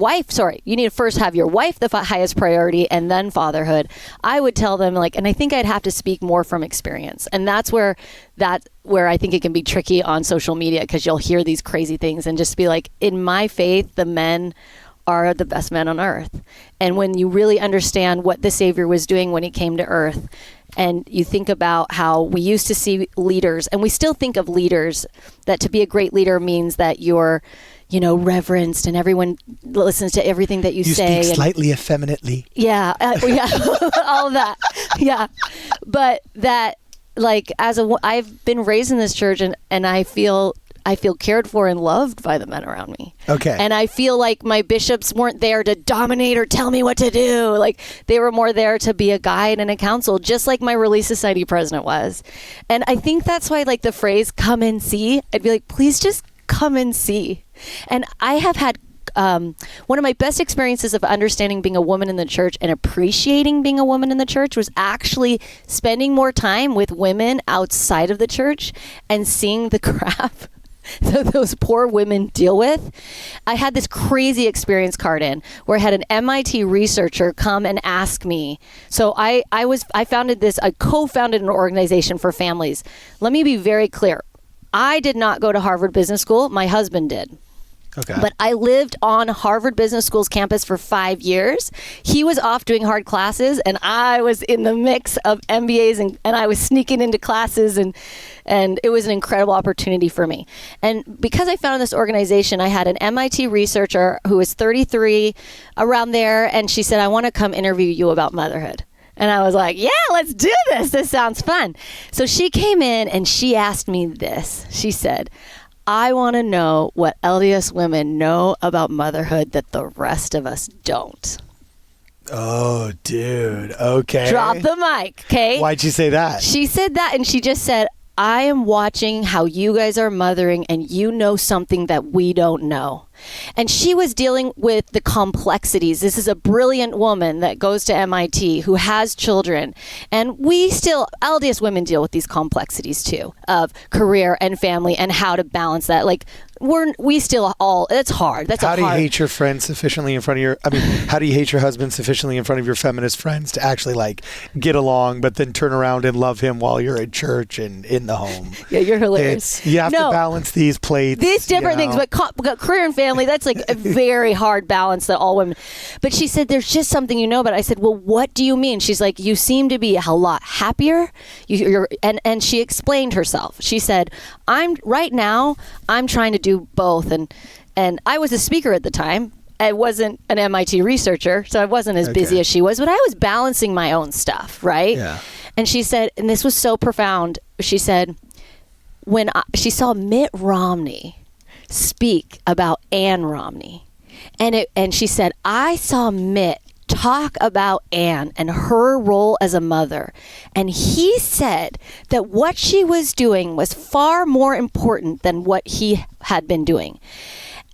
need to first have your wife the highest priority and then fatherhood. I would tell them, like, and I think I'd have to speak more from experience. And that's where I think it can be tricky on social media, because you'll hear these crazy things and just be like, in my faith, the men are the best men on earth. And when you really understand what the Savior was doing when he came to earth, and you think about how we used to see leaders, and we still think of leaders, that to be a great leader means that you're, reverenced and everyone listens to everything that you say. You speak slightly effeminately. Yeah, all of that. Yeah. But that, like, I've been raised in this church, and I feel cared for and loved by the men around me. Okay. And I feel like my bishops weren't there to dominate or tell me what to do. Like, they were more there to be a guide and a counsel, just like my Relief Society president was. And I think that's why, like, the phrase "come and see," I'd be like, please just come and see. And I have had one of my best experiences of understanding being a woman in the church and appreciating being a woman in the church was actually spending more time with women outside of the church and seeing the crap that those poor women deal with. I had this crazy experience, Cardon, where I had an MIT researcher come and ask me. So I co-founded an organization for families. Let me be very clear. I did not go to Harvard Business School. My husband did. Okay. But I lived on Harvard Business School's campus for 5 years. He was off doing hard classes, and I was in the mix of MBAs, and I was sneaking into classes, and it was an incredible opportunity for me. And because I founded this organization, I had an MIT researcher who was 33, around there, and she said, "I want to come interview you about motherhood." And I was like, yeah, let's do this. This sounds fun. So she came in and she asked me this. She said, "I want to know what LDS women know about motherhood that the rest of us don't." Oh, dude. Okay. Drop the mic, okay? Why'd you say that? She said that, and she just said, I am watching how you guys are mothering, and you know something that we don't know. And she was dealing with the complexities. This is a brilliant woman that goes to MIT who has children. And we still, LDS women deal with these complexities too, of career and family and how to balance that. Like, we still all, it's hard. How do you hate your friend sufficiently in front of your, how do you hate your husband sufficiently in front of your feminist friends to actually like get along, but then turn around and love him while you're at church and in the home? Yeah, you're hilarious. You have to balance these plates. These different things, but career and family, that's like a very hard balance that all women. But she said, there's just something you know about it. I said, well, what do you mean? She's like, you seem to be a lot happier. And she explained herself. She said, I'm trying to do both. And I was a speaker at the time. I wasn't an MIT researcher, so I wasn't as busy as she was, but I was balancing my own stuff, right? Yeah. And she said, and this was so profound, she said, when she saw Mitt Romney speak about Ann Romney, and she said, I saw Mitt talk about Anne and her role as a mother, and he said that what she was doing was far more important than what he had been doing.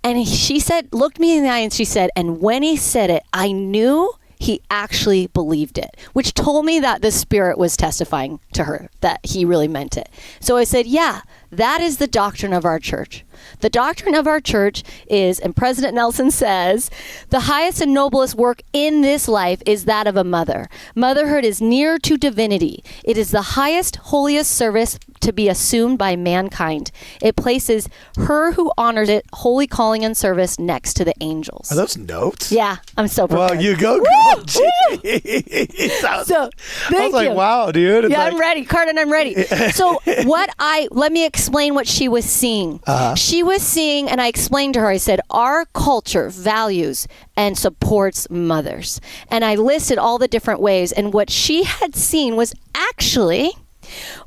And she said, looked me in the eye, and she said, and when he said it, I knew he actually believed it, which told me that the Spirit was testifying to her that he really meant it. So I said, yeah, that is the doctrine of our church. The doctrine of our church is, and President Nelson says, the highest and noblest work in this life is that of a mother. Motherhood is near to divinity. It is the highest, holiest service to be assumed by mankind. It places her who honors it, holy calling and service, next to the angels. Are those notes? Yeah, I'm so prepared. Well, you go, girl. So, I was like, wow, dude. It's I'm ready. Cardon, I'm ready. So let me explain what she was seeing. She was seeing, and I explained to her, I said, our culture values and supports mothers. And I listed all the different ways. And what she had seen was actually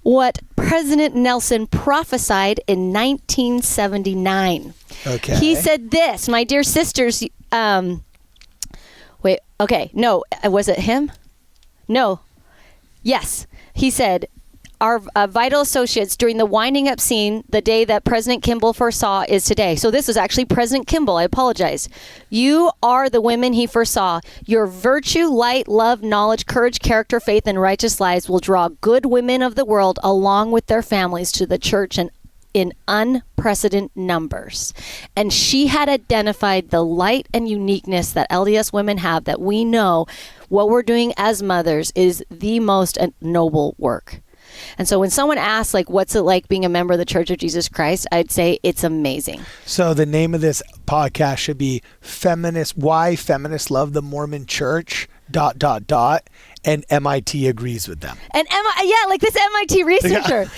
what President Nelson prophesied in 1979. Okay. He said this, my dear sisters, was it him? No. Yes. He said, our vital associates during the winding up scene, the day that President Kimball foresaw is today. So this was actually President Kimball. I apologize. You are the women he foresaw. Your virtue, light, love, knowledge, courage, character, faith, and righteous lives will draw good women of the world along with their families to the church and in unprecedented numbers. And she had identified the light and uniqueness that LDS women have, that we know what we're doing as mothers is the most noble work. And so when someone asks, like, what's it like being a member of the Church of Jesus Christ, I'd say it's amazing. So the name of this podcast should be Feminist, Why Feminists Love the Mormon Church, ... and MIT agrees with them. And like this MIT researcher.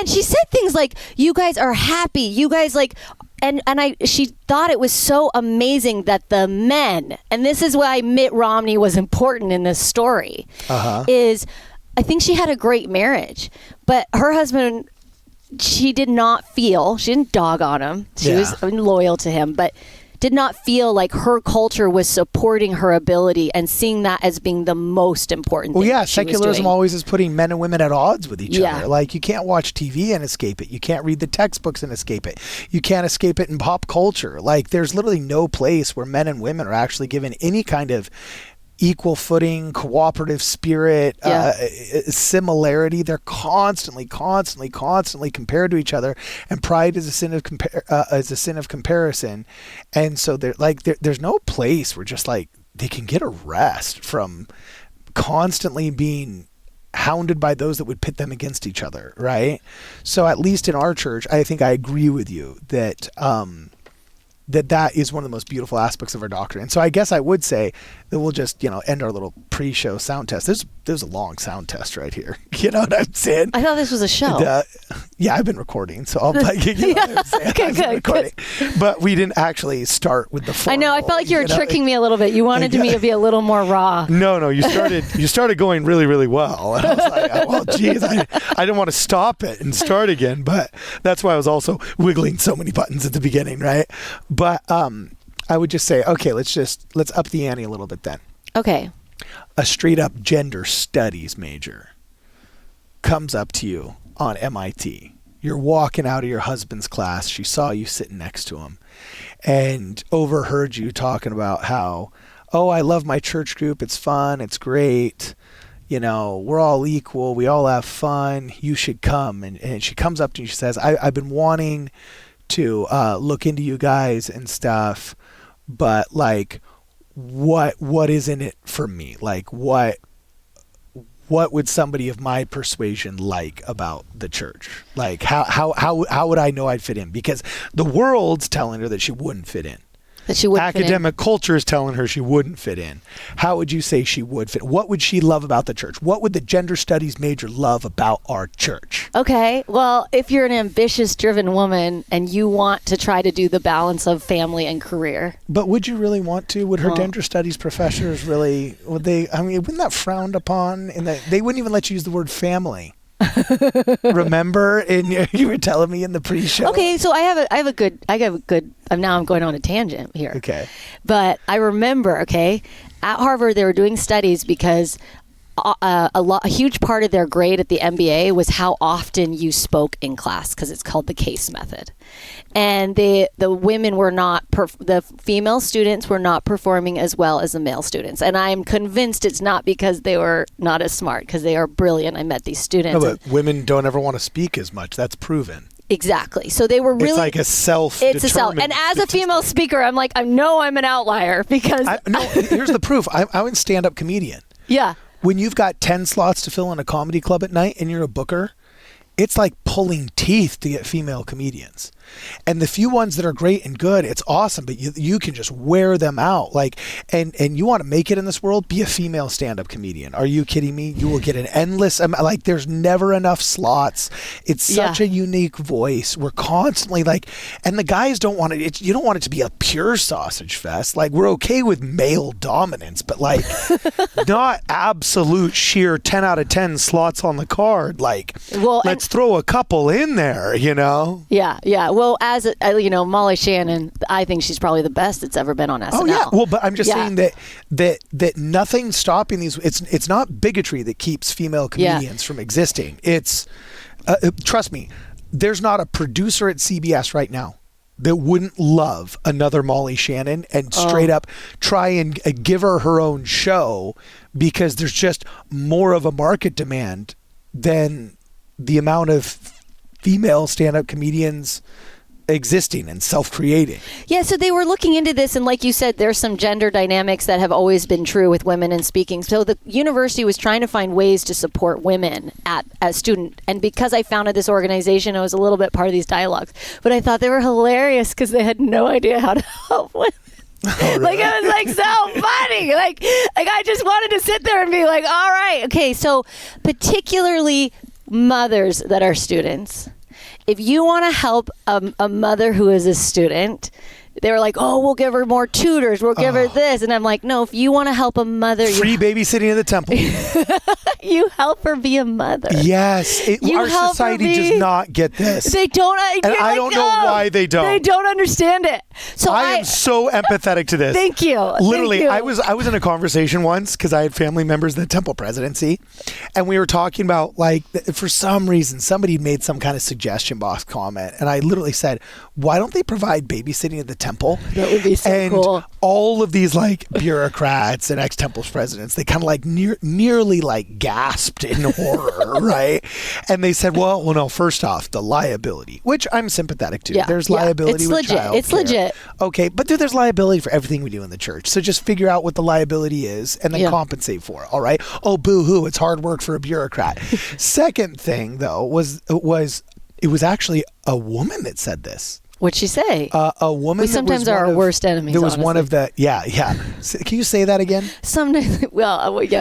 She said things like, you guys are happy. You guys like... she thought it was so amazing that the men, and this is why Mitt Romney was important in this story, is... I think she had a great marriage, but her husband, she didn't dog on him. She was loyal to him, but did not feel like her culture was supporting her ability and seeing that as being the most important thing. Well, yeah, secularism always is putting men and women at odds with each other. Like, you can't watch TV and escape it. You can't read the textbooks and escape it. You can't escape it in pop culture. Like, there's literally no place where men and women are actually given any kind of equal footing, cooperative spirit, similarity. They're constantly compared to each other, and pride is a sin of comparison. And so there's no place where just like they can get a rest from constantly being hounded by those that would pit them against each other, right? So at least in our church, I think I agree with you that that is one of the most beautiful aspects of our doctrine. And so I guess I would say that we'll just, end our little pre-show sound test. There's a long sound test right here. You know what I'm saying? I thought this was a show. And, I've been recording, so I'll what I'm saying. Okay, good. But we didn't actually start with the formal. I know. I felt like you were tricking me a little bit. You wanted me to be a little more raw. No. You started going really, really well. And I was like, well, geez, I didn't want to stop it and start again. But that's why I was also wiggling so many buttons at the beginning, right? But I would just say, okay, let's up the ante a little bit then. Okay. A straight up gender studies major comes up to you on MIT. You're walking out of your husband's class. She saw you sitting next to him and overheard you talking about how, oh, I love my church group. It's fun. It's great. You know, we're all equal. We all have fun. You should come. And she comes up to you. She says, I've been wanting to look into you guys and stuff, but like, what is in it for me? Like, what would somebody of my persuasion like about the church? Like, how would I know I'd fit in? Because the world's telling her that she wouldn't fit in. That she wouldn't Academic culture is telling her she wouldn't fit in. How would you say she would fit? What would she love about the church? What would the gender studies major love about our church? Okay, well, if you're an ambitious, driven woman and you want to try to do the balance of family and career. But would you really want to? Would her gender studies professors really, would they, I mean, wouldn't that frowned upon? In that they wouldn't even let you use the word family. Remember, and you were telling me in the pre-show. Okay, so I have a good. Now I'm going on a tangent here. Okay, but I remember. Okay, at Harvard they were doing studies because a huge part of their grade at the MBA was how often you spoke in class, because it's called the case method, and the women were not the female students were not performing as well as the male students, and I'm convinced it's not because they were not as smart, because they are brilliant. I met these students. No, but women don't ever want to speak as much. That's proven. Exactly. So they were really. It's like a self. It's a self. And as a female speaker, I'm like, I know I'm an outlier because. No, here's the proof. I'm a stand-up comedian. Yeah. When you've got 10 slots to fill in a comedy club at night and you're a booker, it's like pulling teeth to get female comedians. And the few ones that are great and good, it's awesome, but you can just wear them out. Like, and you want to make it in this world, be a female stand-up comedian. Are you kidding me? You will get an endless, like, there's never enough slots. It's such a unique voice. We're constantly like, and the guys don't want it, you don't want it to be a pure sausage fest. Like, we're okay with male dominance, but like, not absolute sheer 10 out of 10 slots on the card. Like, well, let's throw a couple in there, you know? Yeah. Well, as Molly Shannon, I think she's probably the best that's ever been on SNL. Oh yeah. Well, but I'm just saying that nothing's stopping these. It's not bigotry that keeps female comedians from existing. It's trust me, there's not a producer at CBS right now that wouldn't love another Molly Shannon and straight up try and give her own show, because there's just more of a market demand than the amount of female stand-up comedians existing and self-creating. Yeah, so they were looking into this, and like you said, there's some gender dynamics that have always been true with women in speaking. So the university was trying to find ways to support women as student, and because I founded this organization, I was a little bit part of these dialogues. But I thought they were hilarious because they had no idea how to help women. Oh, really? Like, it was like so funny. Like I just wanted to sit there and be like, all right, okay. So particularly mothers that are students, if you want to help a mother who is a student, they were like, oh, we'll give her more tutors, we'll give her this. And I'm like, no, if you want to help a mother, free babysitting at the temple. You help her be a mother. Yes. Our society does not get this. They don't. And I don't know why they don't. They don't understand it. So I am so empathetic to this. Thank you. Literally, Thank you. I was in a conversation once because I had family members in the temple presidency, and we were talking about, like, for some reason, somebody made some kind of suggestion box comment, and I literally said, why don't they provide babysitting at the temple? That would be so cool. And all of these, like, bureaucrats and ex-temple presidents, they kind of like nearly like gasped in horror, right? And they said, well, no, first off, the liability, which I'm sympathetic to. There's liability with child It's legit. Okay, but there's liability for everything we do in the church. So just figure out what the liability is and then compensate for it, all right? Oh, boo-hoo, it's hard work for a bureaucrat. Second thing, though, was it was actually a woman that said this. What'd she say? A woman. We sometimes are our worst enemies. There was one of the Can you say that again? Sometimes,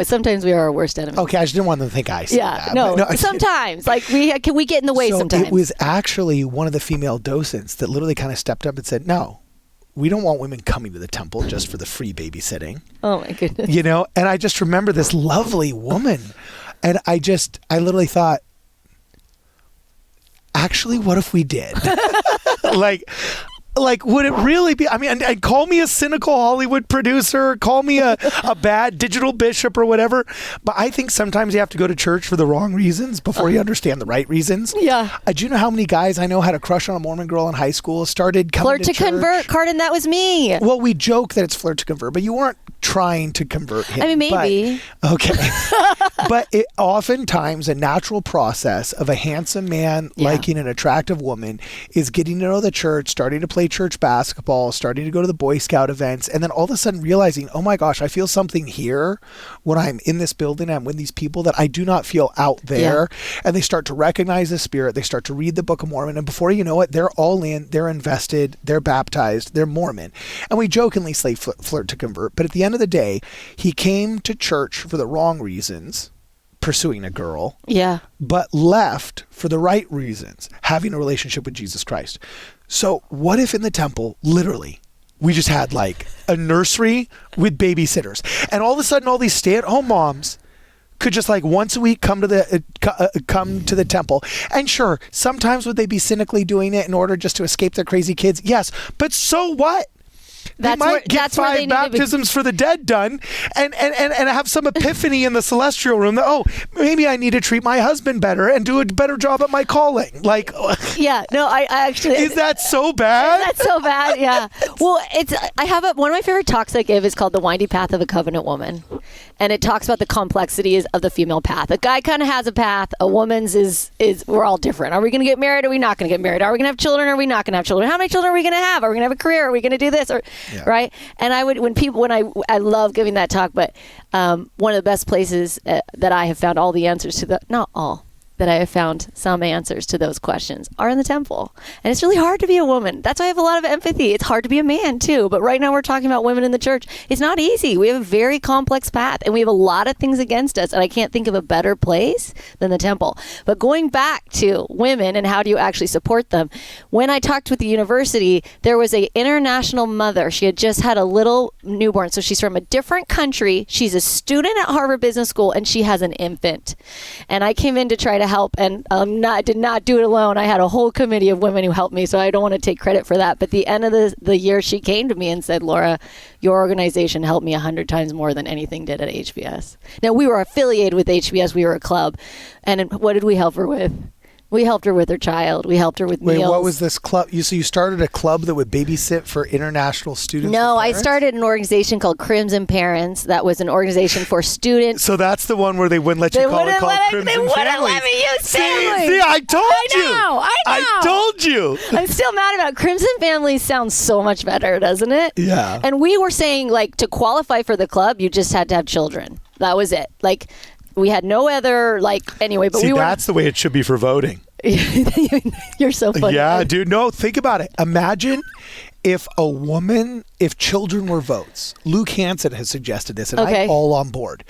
sometimes we are our worst enemies. Okay, I just didn't want them to think I said that. No, sometimes, like we get in the way. So sometimes it was actually one of the female docents that literally kind of stepped up and said, "No, we don't want women coming to the temple just for the free babysitting." Oh my goodness! You know, and I just remember this lovely woman, and I literally thought, actually, what if we did? Like, Like, would it really be? I mean, and call me a cynical Hollywood producer, call me a bad digital bishop or whatever. But I think sometimes you have to go to church for the wrong reasons before you understand the right reasons. Yeah. Do you know how many guys I know had a crush on a Mormon girl in high school, started coming Flirt to church? convert, Cardon, that was me. Well, we joke that it's flirt to convert, but you weren't trying to convert him. I mean, maybe. Okay. But it oftentimes a natural process of a handsome man liking an attractive woman is getting to know the church, starting to play church basketball, starting to go to the Boy Scout events, and then all of a sudden realizing, oh my gosh, I feel something here when I'm in this building, I'm with these people that I do not feel out there. Yeah. And they start to recognize the Spirit, they start to read the Book of Mormon, and before you know it, they're all in, they're invested, they're baptized, they're Mormon. And we jokingly say flirt to convert, but at the end of the day, he came to church for the wrong reasons, pursuing a girl, but left for the right reasons, having a relationship with Jesus Christ. So what if in the temple, literally, we just had like a nursery with babysitters, and all of a sudden all these stay-at-home moms could just like once a week come to the temple? And sure, sometimes would they be cynically doing it in order just to escape their crazy kids? Yes, but so what? They might get 5 baptisms for the dead done and have some epiphany in the celestial room that, oh, maybe I need to treat my husband better and do a better job at my calling. Like, yeah, no, I actually... Is that so bad? That's so bad, yeah. Well, I have one of my favorite talks I give is called The Windy Path of a Covenant Woman. And it talks about the complexities of the female path. A guy kind of has a path. A woman's is we're all different. Are we going to get married? Or are we not going to get married? Are we going to have children? Or are we not going to have children? How many children are we going to have? Are we going to have a career? Are we going to do this? Or right? And I would, I love giving that talk, but one of the best places that I have found all the answers to not all, that I have found some answers to those questions are in the temple. And it's really hard to be a woman. That's why I have a lot of empathy. It's hard to be a man too. But right now we're talking about women in the church. It's not easy. We have a very complex path and we have a lot of things against us. And I can't think of a better place than the temple. But going back to women and how do you actually support them? When I talked with the university, there was an international mother. She had just had a little newborn. So she's from a different country. She's a student at Harvard Business School and she has an infant. And I came in to try to help, and did not do it alone. I had a whole committee of women who helped me, so I don't want to take credit for that. But at the end of the year, she came to me and said, Laura, your organization helped me 100 times more than anything did at HBS. Now, we were affiliated with HBS. We were a club. And what did we help her with? We helped her with her child. We helped her with meals. Wait, what was this club? So you started a club that would babysit for international students? No, I started an organization called Crimson Parents. That was an organization for students. So that's the one where they wouldn't let you call it Crimson Families. They wouldn't let me use families. See, I told you. I told you. I'm still mad about it. Crimson Families sounds so much better, doesn't it? Yeah. And we were saying, like, to qualify for the club, you just had to have children. That was it. Like, we had no other, anyway, but See, that's the way it should be for voting. You're so funny. Yeah, dude. No, think about it. Imagine if children were votes. Luke Hansen has suggested this, and I'm all on board.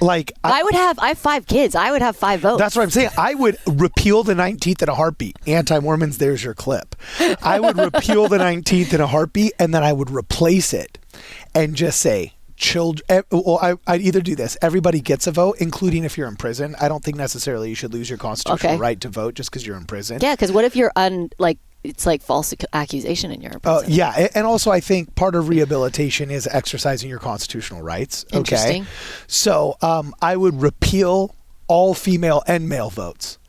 I have 5 kids. I would have 5 votes. That's what I'm saying. I would repeal the 19th in a heartbeat. Anti-Mormons, there's your clip. I would repeal the 19th in a heartbeat, and then I would replace it and just say, I'd either do this. Everybody gets a vote, including if you're in prison. I don't think necessarily you should lose your constitutional right to vote just because you're in prison. Yeah, because what if you're it's like false accusation and you're in prison? Yeah, and also I think part of rehabilitation is exercising your constitutional rights. Okay, interesting. So I would repeal all female and male votes.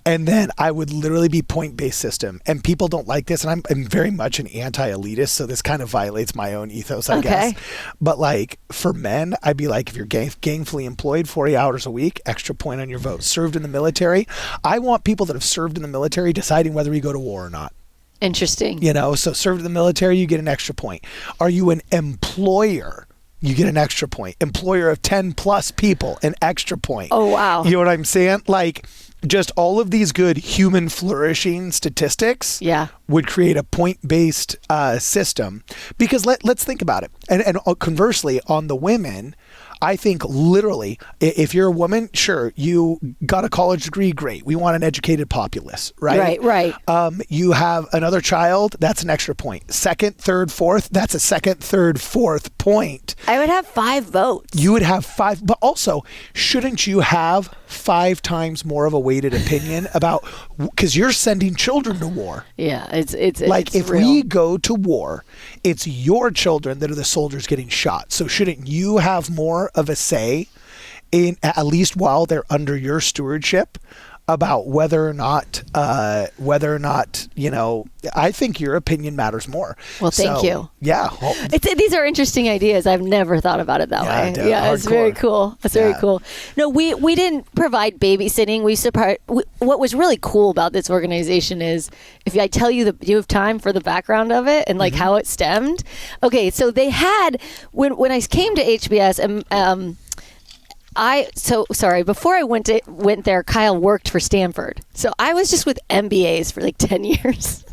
And then I would literally be point-based system. And people don't like this. And I'm very much an anti-elitist. So this kind of violates my own ethos, I guess. But for men, I'd be like, if you're gainfully employed 40 hours a week, extra point on your vote. Served in the military. I want people that have served in the military deciding whether you go to war or not. Interesting. So served in the military, you get an extra point. Are you an employer? You get an extra point. Employer of 10 plus people, an extra point. Oh, wow. You know what I'm saying? Just all of these good human flourishing statistics would create a point-based system. Because let's think about it. And conversely, on the women, I think literally, if you're a woman, sure, you got a college degree, great. We want an educated populace, right? Right. You have another child, that's an extra point. Second, third, fourth, that's a second, third, fourth point. I would have 5 votes. You would have 5, but also, shouldn't you have 5 times more of a weighted weighted opinion about, because you're sending children to war. Yeah, it's like, if real. we go to war, it's your children that are the soldiers getting shot. So shouldn't you have more of a say in, at least while they're under your stewardship, about whether or not, you know, I think your opinion matters more. Well, thank you. Yeah. Well, These are interesting ideas. I've never thought about it that way. dude, Yeah, it's very cool. It's very cool. No, we didn't provide babysitting. What was really cool about this organization is, if I tell you you have time for the background of it and like how it stemmed. Okay, so they had, when I came to HBS, before I went there, Kyle worked for Stanford. So I was just with MBAs for like 10 years.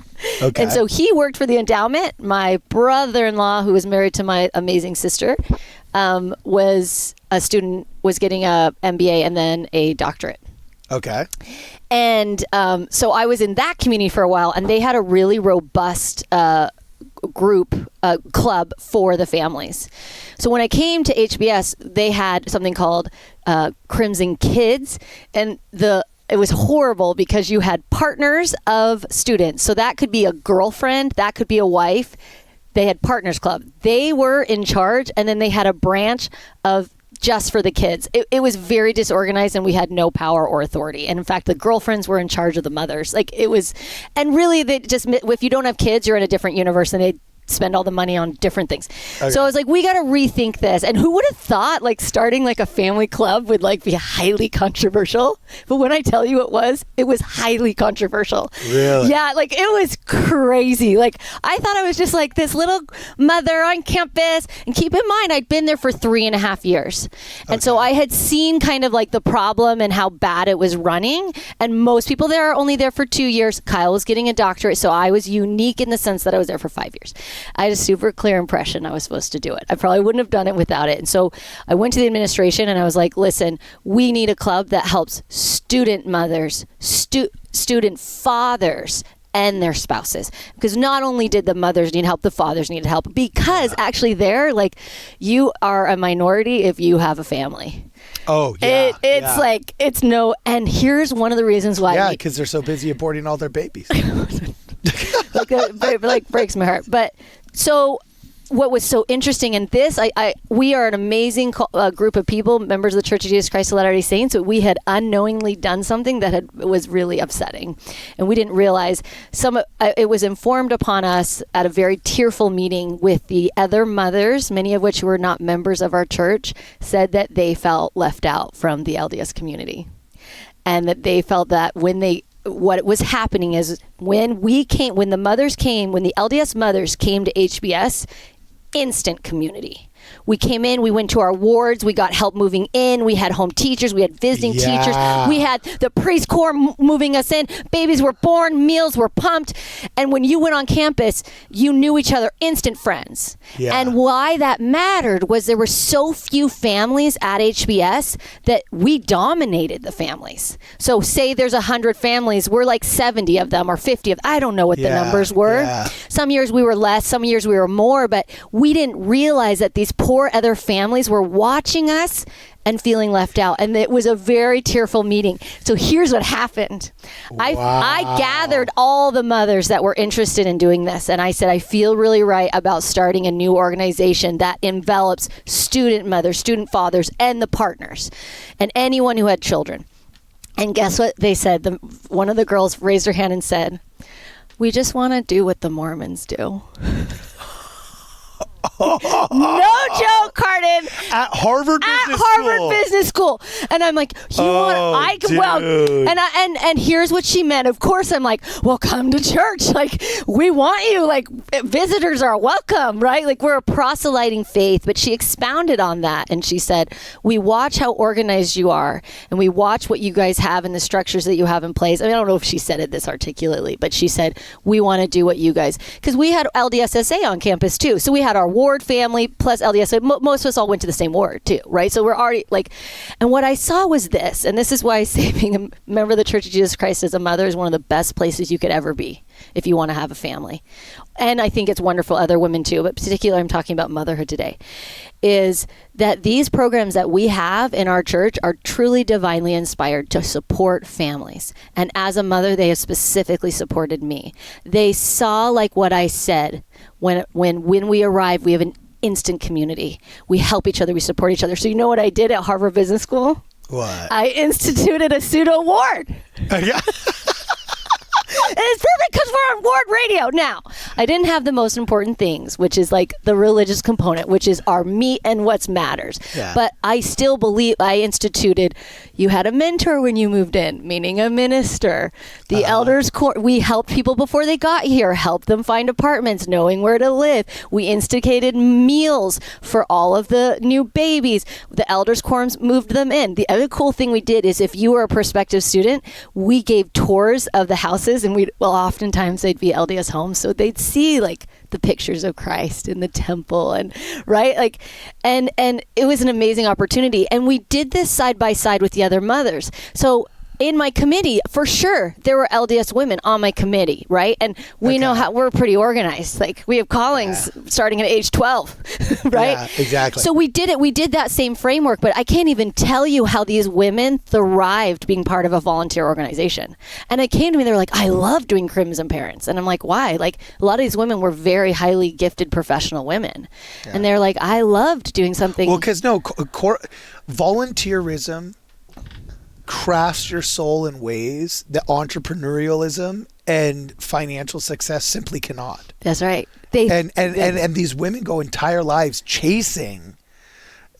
Okay. And so he worked for the endowment. My brother-in-law, who was married to my amazing sister, was getting a MBA and then a doctorate. Okay. And so I was in that community for a while, and they had a really robust club for the families. So when I came to HBS, they had something called Crimson Kids, and it was horrible because you had partners of students. So that could be a girlfriend, that could be a wife. They had Partners Club. They were in charge, and then they had a branch of just for the kids. It was very disorganized, and we had no power or authority. And in fact, the girlfriends were in charge of the mothers. Like, it was, and really, they just, if you don't have kids, you're in a different universe, and they spend all the money on different things. Okay. So I was like, we got to rethink this. And who would have thought like starting like a family club would like be highly controversial? But when I tell you it was highly controversial. Really? Yeah, like it was crazy. Like I thought I was just like this little mother on campus. And keep in mind, I'd been there for 3.5 years. And so I had seen kind of like the problem and how bad it was running. And most people there are only there for 2 years. Kyle was getting a doctorate. So I was unique in the sense that I was there for 5 years. I had a super clear impression I was supposed to do it. I probably wouldn't have done it without it. And so I went to the administration and I was like, listen, we need a club that helps student mothers, student fathers, and their spouses. Because not only did the mothers need help, the fathers needed help. Because actually there, like, you are a minority if you have a family. Oh, yeah. It's like, it's no, and here's one of the reasons why. Yeah, because they're so busy aborting all their babies. like breaks my heart. But so what was so interesting in this, we are an amazing group of people, members of the Church of Jesus Christ of Latter-day Saints, but we had unknowingly done something that was really upsetting. And we didn't realize it was informed upon us at a very tearful meeting with the other mothers, many of which were not members of our church, said that they felt left out from the LDS community. And that they felt that what was happening is when the LDS mothers came to HBS, instant community. We came in, we went to our wards, we got help moving in, we had home teachers, we had visiting teachers, we had the priest corps moving us in, babies were born, meals were pumped, and when you went on campus, you knew each other, instant friends. Yeah. And why that mattered was there were so few families at HBS that we dominated the families. So say there's 100 families, we're like 70 of them or 50 of them. I don't know what the numbers were. Yeah. Some years we were less, some years we were more, but we didn't realize that these poor other families were watching us and feeling left out. And it was a very tearful meeting. So here's what happened. I gathered all the mothers that were interested in doing this. And I said, I feel really right about starting a new organization that envelops student mothers, student fathers, and the partners, and anyone who had children. And guess what they said? One of the girls raised her hand and said, we just want to do what the Mormons do. No joke, Cardon. At Harvard Business School. And I'm like, and here's what she meant. Of course, I'm like, well, come to church. Like, we want you. Like, visitors are welcome, right? Like, we're a proselyting faith. But she expounded on that. And she said, we watch how organized you are. And we watch what you guys have and the structures that you have in place. I mean, I don't know if she said it this articulately, but she said, we want to do what you guys, because we had LDSSA on campus too. So we had our ward family plus LDS. Most of us all went to the same ward too, right? So we're already like, and what I saw was this, and this is why I say being a member of the Church of Jesus Christ as a mother is one of the best places you could ever be if you want to have a family. And I think it's wonderful, other women too, but particularly I'm talking about motherhood today, is that these programs that we have in our church are truly divinely inspired to support families. And as a mother, they have specifically supported me. They saw, like what I said, when we arrive, we have an instant community. We help each other, we support each other. So you know what I did at Harvard Business School? What? I instituted a pseudo ward. Yeah. And it's perfect because we're on ward radio. Now, I didn't have the most important things, which is like the religious component, which is our meat and what matters. Yeah. But I still believe I instituted, you had a mentor when you moved in, meaning a minister. The elders court, we helped people before they got here, helped them find apartments, knowing where to live. We instigated meals for all of the new babies. The elders quorums moved them in. The other cool thing we did is if you were a prospective student, we gave tours of the houses, and oftentimes they'd be LDS homes, so they'd see like the pictures of Christ in the temple, and right, like, and it was an amazing opportunity. And we did this side by side with the other mothers. So in my committee, for sure, there were LDS women on my committee, right? And we know how we're pretty organized. Like we have callings starting at age 12, right? Yeah, exactly. So we did it. We did that same framework, but I can't even tell you how these women thrived being part of a volunteer organization. And it came to me, they were like, I love doing Crimson Parents. And I'm like, why? Like a lot of these women were very highly gifted professional women. Yeah. And they're like, I loved doing something. Well, because volunteerism crafts your soul in ways that entrepreneurialism and financial success simply cannot. That's right. And these women go entire lives chasing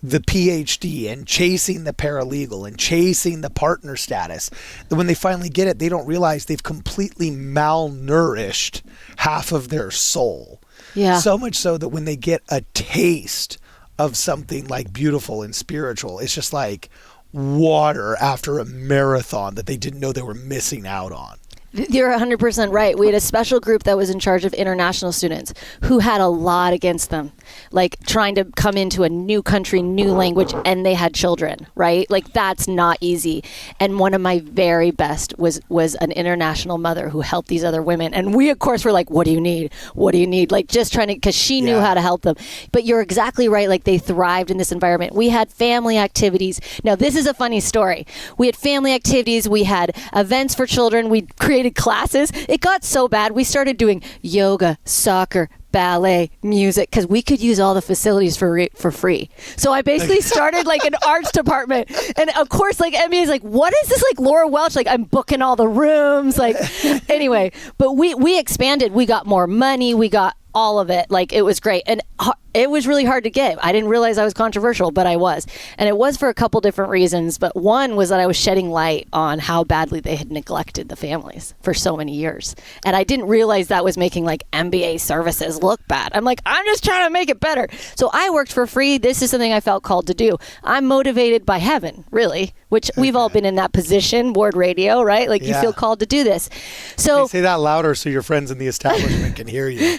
the PhD and chasing the paralegal and chasing the partner status. And when they finally get it, they don't realize they've completely malnourished half of their soul. Yeah. So much so that when they get a taste of something like beautiful and spiritual, it's just like water after a marathon that they didn't know they were missing out on. You're 100% right. We had a special group that was in charge of international students who had a lot against them, like trying to come into a new country, new language, and they had children, right? Like that's not easy. And one of my very best was an international mother who helped these other women. And we, of course, were like, what do you need? What do you need? Like just trying to, because she knew how to help them. But you're exactly right. Like they thrived in this environment. We had family activities. Now, this is a funny story. We had family activities. We had events for children. We created classes. It got so bad we started doing yoga, soccer, ballet, music, because we could use all the facilities for free. So I basically started like an arts department, and of course like MBA's like, what is this, like Laura Welch, like I'm booking all the rooms, like anyway, but we expanded, we got more money, we got all of it. Like it was great. And it was really hard to get. I didn't realize I was controversial, but I was. And it was for a couple different reasons. But one was that I was shedding light on how badly they had neglected the families for so many years. And I didn't realize that was making like MBA services look bad. I'm like, I'm just trying to make it better. So I worked for free. This is something I felt called to do. I'm motivated by heaven, really, which we've all been in that position, board radio, right? Like you feel called to do this. So say that louder so your friends in the establishment can hear you.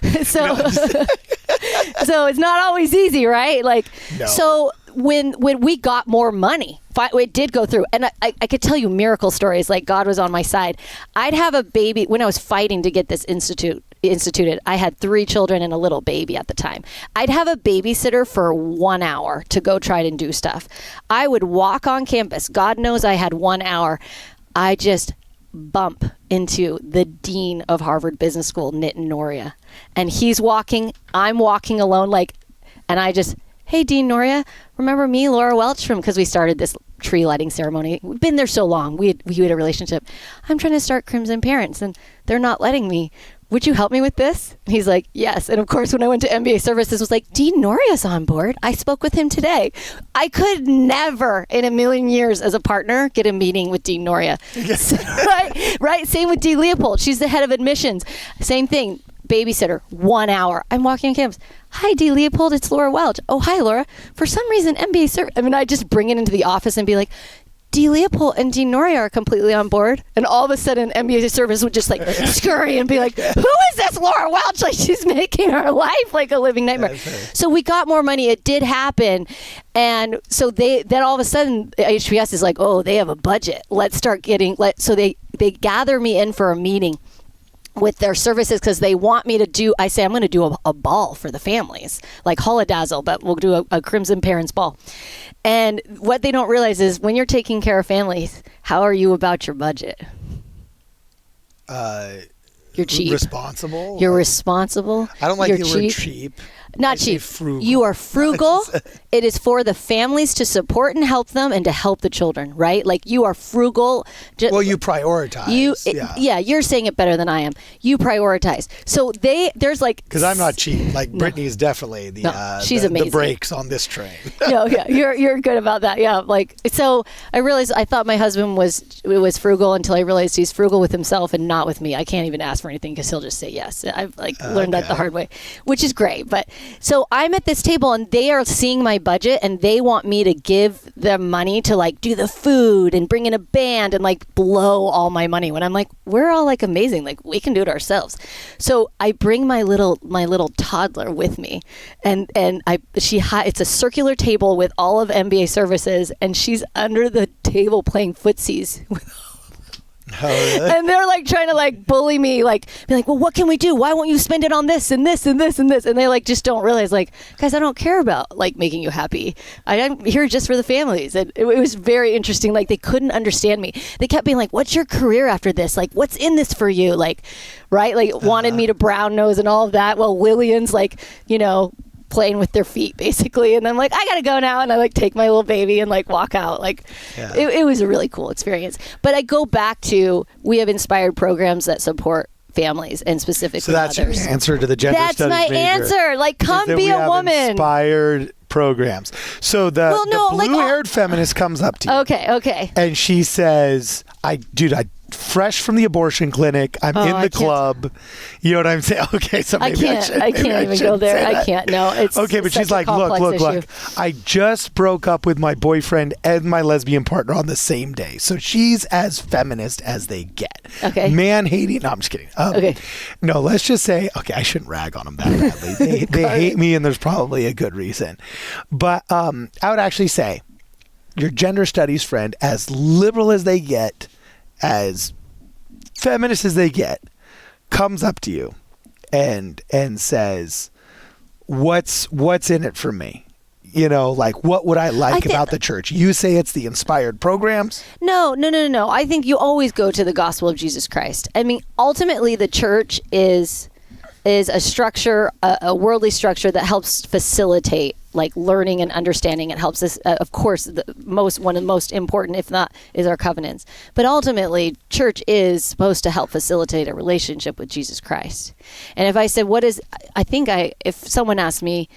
So it's not always easy, right? Like, no. So when we got more money, it did go through. And I could tell you miracle stories, like God was on my side. I'd have a baby when I was fighting to get this instituted. I had 3 children and a little baby at the time. I'd have a babysitter for 1 hour to go try and do stuff. I would walk on campus. God knows I had 1 hour. I just bump into the dean of Harvard Business School, Nitin Noria. And he's walking, I'm walking alone, like, and I just, hey, Dean Noria, remember me, Laura Welch, because we started this tree lighting ceremony. We've been there so long. We had a relationship. I'm trying to start Crimson Parents, and they're not letting me. Would you help me with this? And he's like, yes. And of course, when I went to MBA services, was like, Dean Noria's on board. I spoke with him today. I could never in a million years as a partner get a meeting with Dean Noria. Yes. Right? Same with Dee Leopold. She's the head of admissions. Same thing. Babysitter, 1 hour. I'm walking on campus. Hi, Dee Leopold. It's Laura Welch. Oh, hi, Laura. For some reason, MBA service. I mean, I just bring it into the office and be like, D. Leopold and D. Nori are completely on board. And all of a sudden, MBA service would just like scurry and be like, who is this Laura Welch? Like, she's making our life like a living nightmare. So we got more money. It did happen. And so then all of a sudden, HBS is like, oh, they have a budget. Let's start getting, so they gather me in for a meeting with their services because they want me to do, I say I'm going to do a ball for the families, like Holodazzle, but we'll do a Crimson Parents ball. And what they don't realize is when you're taking care of families, how are you about your budget? You're cheap. Responsible? You're responsible. I don't like You're the word cheap. Not I say cheap. frugal. You are frugal. It is for the families to support and help them and to help the children, right? Like you are frugal. Well, you prioritize. You're saying it better than I am. You prioritize. So there's like... Because I'm not cheap. Like Brittany is definitely she's amazing. The brakes on this train. No, yeah, you're good about that. Yeah, like so I realized I thought my husband was frugal until I realized he's frugal with himself and not with me. I can't even ask for anything because he'll just say yes. I've learned that the hard way, which is great. But so I'm at this table and they are seeing my budget and they want me to give them money to like do the food and bring in a band and like blow all my money when I'm like, we're all like amazing. Like we can do it ourselves. So I bring my little toddler with me and it's a circular table with all of MBA services and she's under the table playing footsies with Oh, really? and they're like trying to like bully me, like be like, well, what can we do? Why won't you spend it on this and this and this and this? And they like just don't realize, like, guys, I don't care about like making you happy. I'm here just for the families. And it was very interesting. Like they couldn't understand me. They kept being like, what's your career after this? Like, what's in this for you? Like, right? Like wanted me to brown nose and all of that. Well, Lillian's like, playing with their feet basically, and I'm like, I gotta go now, and I like take my little baby and like walk out. Like it was a really cool experience. But I go back to, we have inspired programs that support families and specifically so that's mothers. your answer to the gender that's studies my major, answer. Like come be a woman. Inspired programs. So the blue-haired feminist comes up to you. Okay. And she says, I fresh from the abortion clinic. I'm in the club. You know what I'm saying? Okay, so maybe I can't even go there. I can't. No, it's okay. But she's like, look. I just broke up with my boyfriend and my lesbian partner on the same day. So she's as feminist as they get. Okay. Man hating. No, I'm just kidding. Okay. No, let's just say, okay, I shouldn't rag on them that badly. They hate me, and there's probably a good reason. But I would actually say, your gender studies friend, as liberal as they get, as feminist as they get, comes up to you and says, what's in it for me? Like what would I like about the church? You say it's the inspired programs? No. I think you always go to the gospel of Jesus Christ. I mean, ultimately the church is a structure, a worldly structure that helps facilitate like learning and understanding. It helps us, of course, one of the most important, if not, is our covenants. But ultimately, church is supposed to help facilitate a relationship with Jesus Christ. And if I said, if someone asked me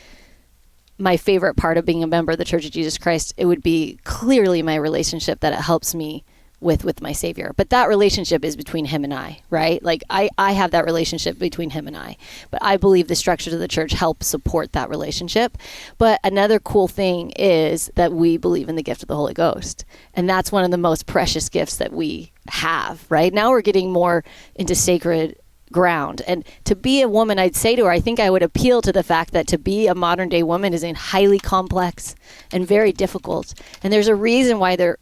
my favorite part of being a member of the Church of Jesus Christ, it would be clearly my relationship that it helps me with my Savior. But that relationship is between him and I, right? Like I have that relationship between him and I. But I believe the structures of the church help support that relationship. But another cool thing is that we believe in the gift of the Holy Ghost. And that's one of the most precious gifts that we have, right? Now we're getting more into sacred ground. And to be a woman, I'd say to her, I think I would appeal to the fact that to be a modern day woman is highly complex and very difficult. And there's a reason why there's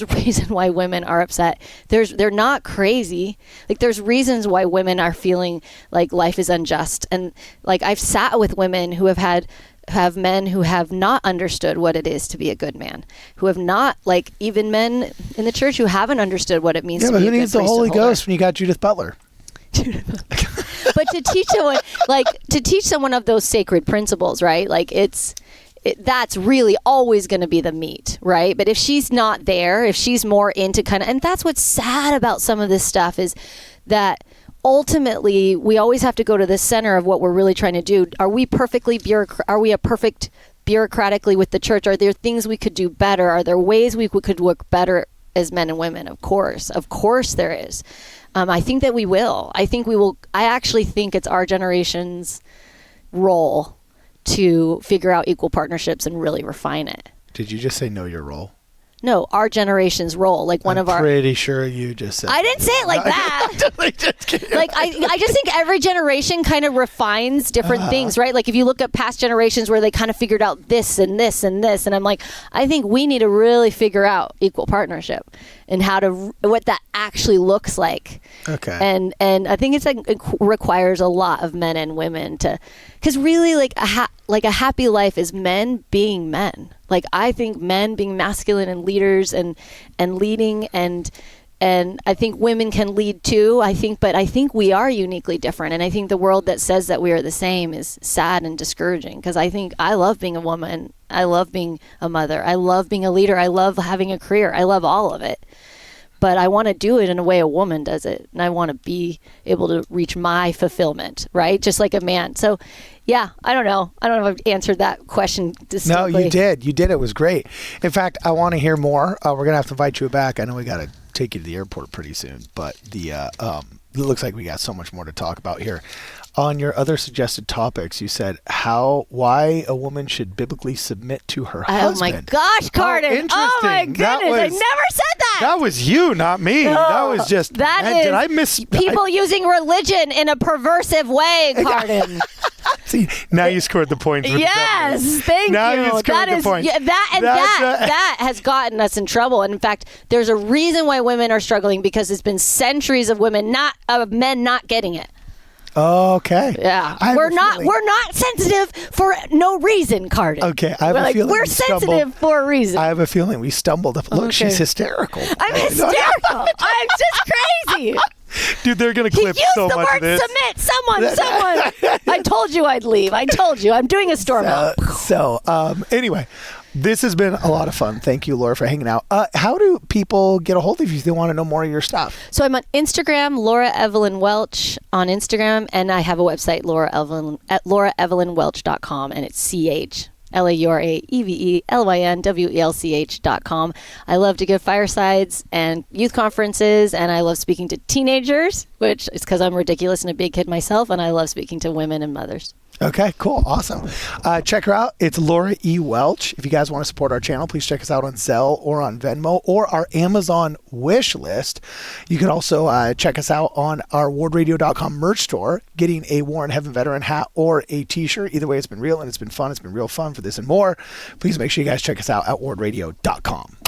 a reason why women are upset. They're not crazy. Like there's reasons why women are feeling like life is unjust. And like I've sat with women who have men who have not understood what it is to be a good man, who have not, like even men in the church who haven't understood what it means to be a good priesthood holder. Yeah, but who needs the Holy Ghost when you got Judith Butler? But to teach someone of those sacred principles, right? Like that's really always going to be the meat, right? But if she's not there, if she's more into and that's what's sad about some of this stuff is that ultimately we always have to go to the center of what we're really trying to do. Are we a perfect bureaucratically with the church? Are there things we could do better? Are there ways we could work better as men and women? Of course there is. I think that we will. I actually think it's our generation's role to figure out equal partnerships and really refine it. Did you just say know your role? No, our generation's role. Like one I'm of our. pretty sure you just said. I didn't say it like that. Just kidding. Like I just think every generation kind of refines different things, right? Like if you look at past generations where they kind of figured out this and this and this, and I'm like, I think we need to really figure out equal partnership and what that actually looks like. Okay. And I think it requires a lot of men and women because really like a happy life is men being men. Like I think men being masculine and leaders and leading and I think women can lead too. But I think we are uniquely different. And I think the world that says that we are the same is sad and discouraging because I think I love being a woman. I love being a mother. I love being a leader. I love having a career. I love all of it. But I want to do it in a way a woman does it. And I want to be able to reach my fulfillment, right? Just like a man. So, yeah, I don't know. I don't know if I've answered that question distinctly. No, you did. You did. It was great. In fact, I want to hear more. We're going to have to invite you back. I know we got to take you to the airport pretty soon. But it looks like we got so much more to talk about here. On your other suggested topics, you said why a woman should biblically submit to her husband. Oh my gosh, Cardon! Oh my goodness, I never said that. That was you, not me. No, that was just. That man, is did I miss people using religion in a perversive way, Cardon. See, now you scored the point. Yes, thank now you. You scored the point. Yeah, that has gotten us in trouble. And in fact, there's a reason why women are struggling because it's been centuries of men not getting it. Okay. Yeah. We're not sensitive for no reason, Cardon. Okay. I have a feeling we're sensitive for a reason. I have a feeling we stumbled. Look, she's hysterical. I'm hysterical. I'm just crazy. Dude, they're going to clip so much of this. Submit. Someone. I told you I'd leave. I told you. I'm doing a storm out. Anyway, this has been a lot of fun. Thank you, Laura, for hanging out. How do people get a hold of you if they want to know more of your stuff? So I'm on Instagram, Laura Evelyn Welch on Instagram, and I have a website, lauraevelynwelch.com, and it's CHLAURAEVELYNWELCH.com. I love to give firesides and youth conferences, and I love speaking to teenagers, which is because I'm ridiculous and a big kid myself, and I love speaking to women and mothers. Okay, cool. Awesome. Check her out. It's Laura E. Welch. If you guys want to support our channel, please check us out on Zelle or on Venmo or our Amazon wish list. You can also check us out on our wardradio.com merch store, getting a War in Heaven veteran hat or a t-shirt. Either way, it's been real and it's been fun. It's been real fun for this and more. Please make sure you guys check us out at wardradio.com.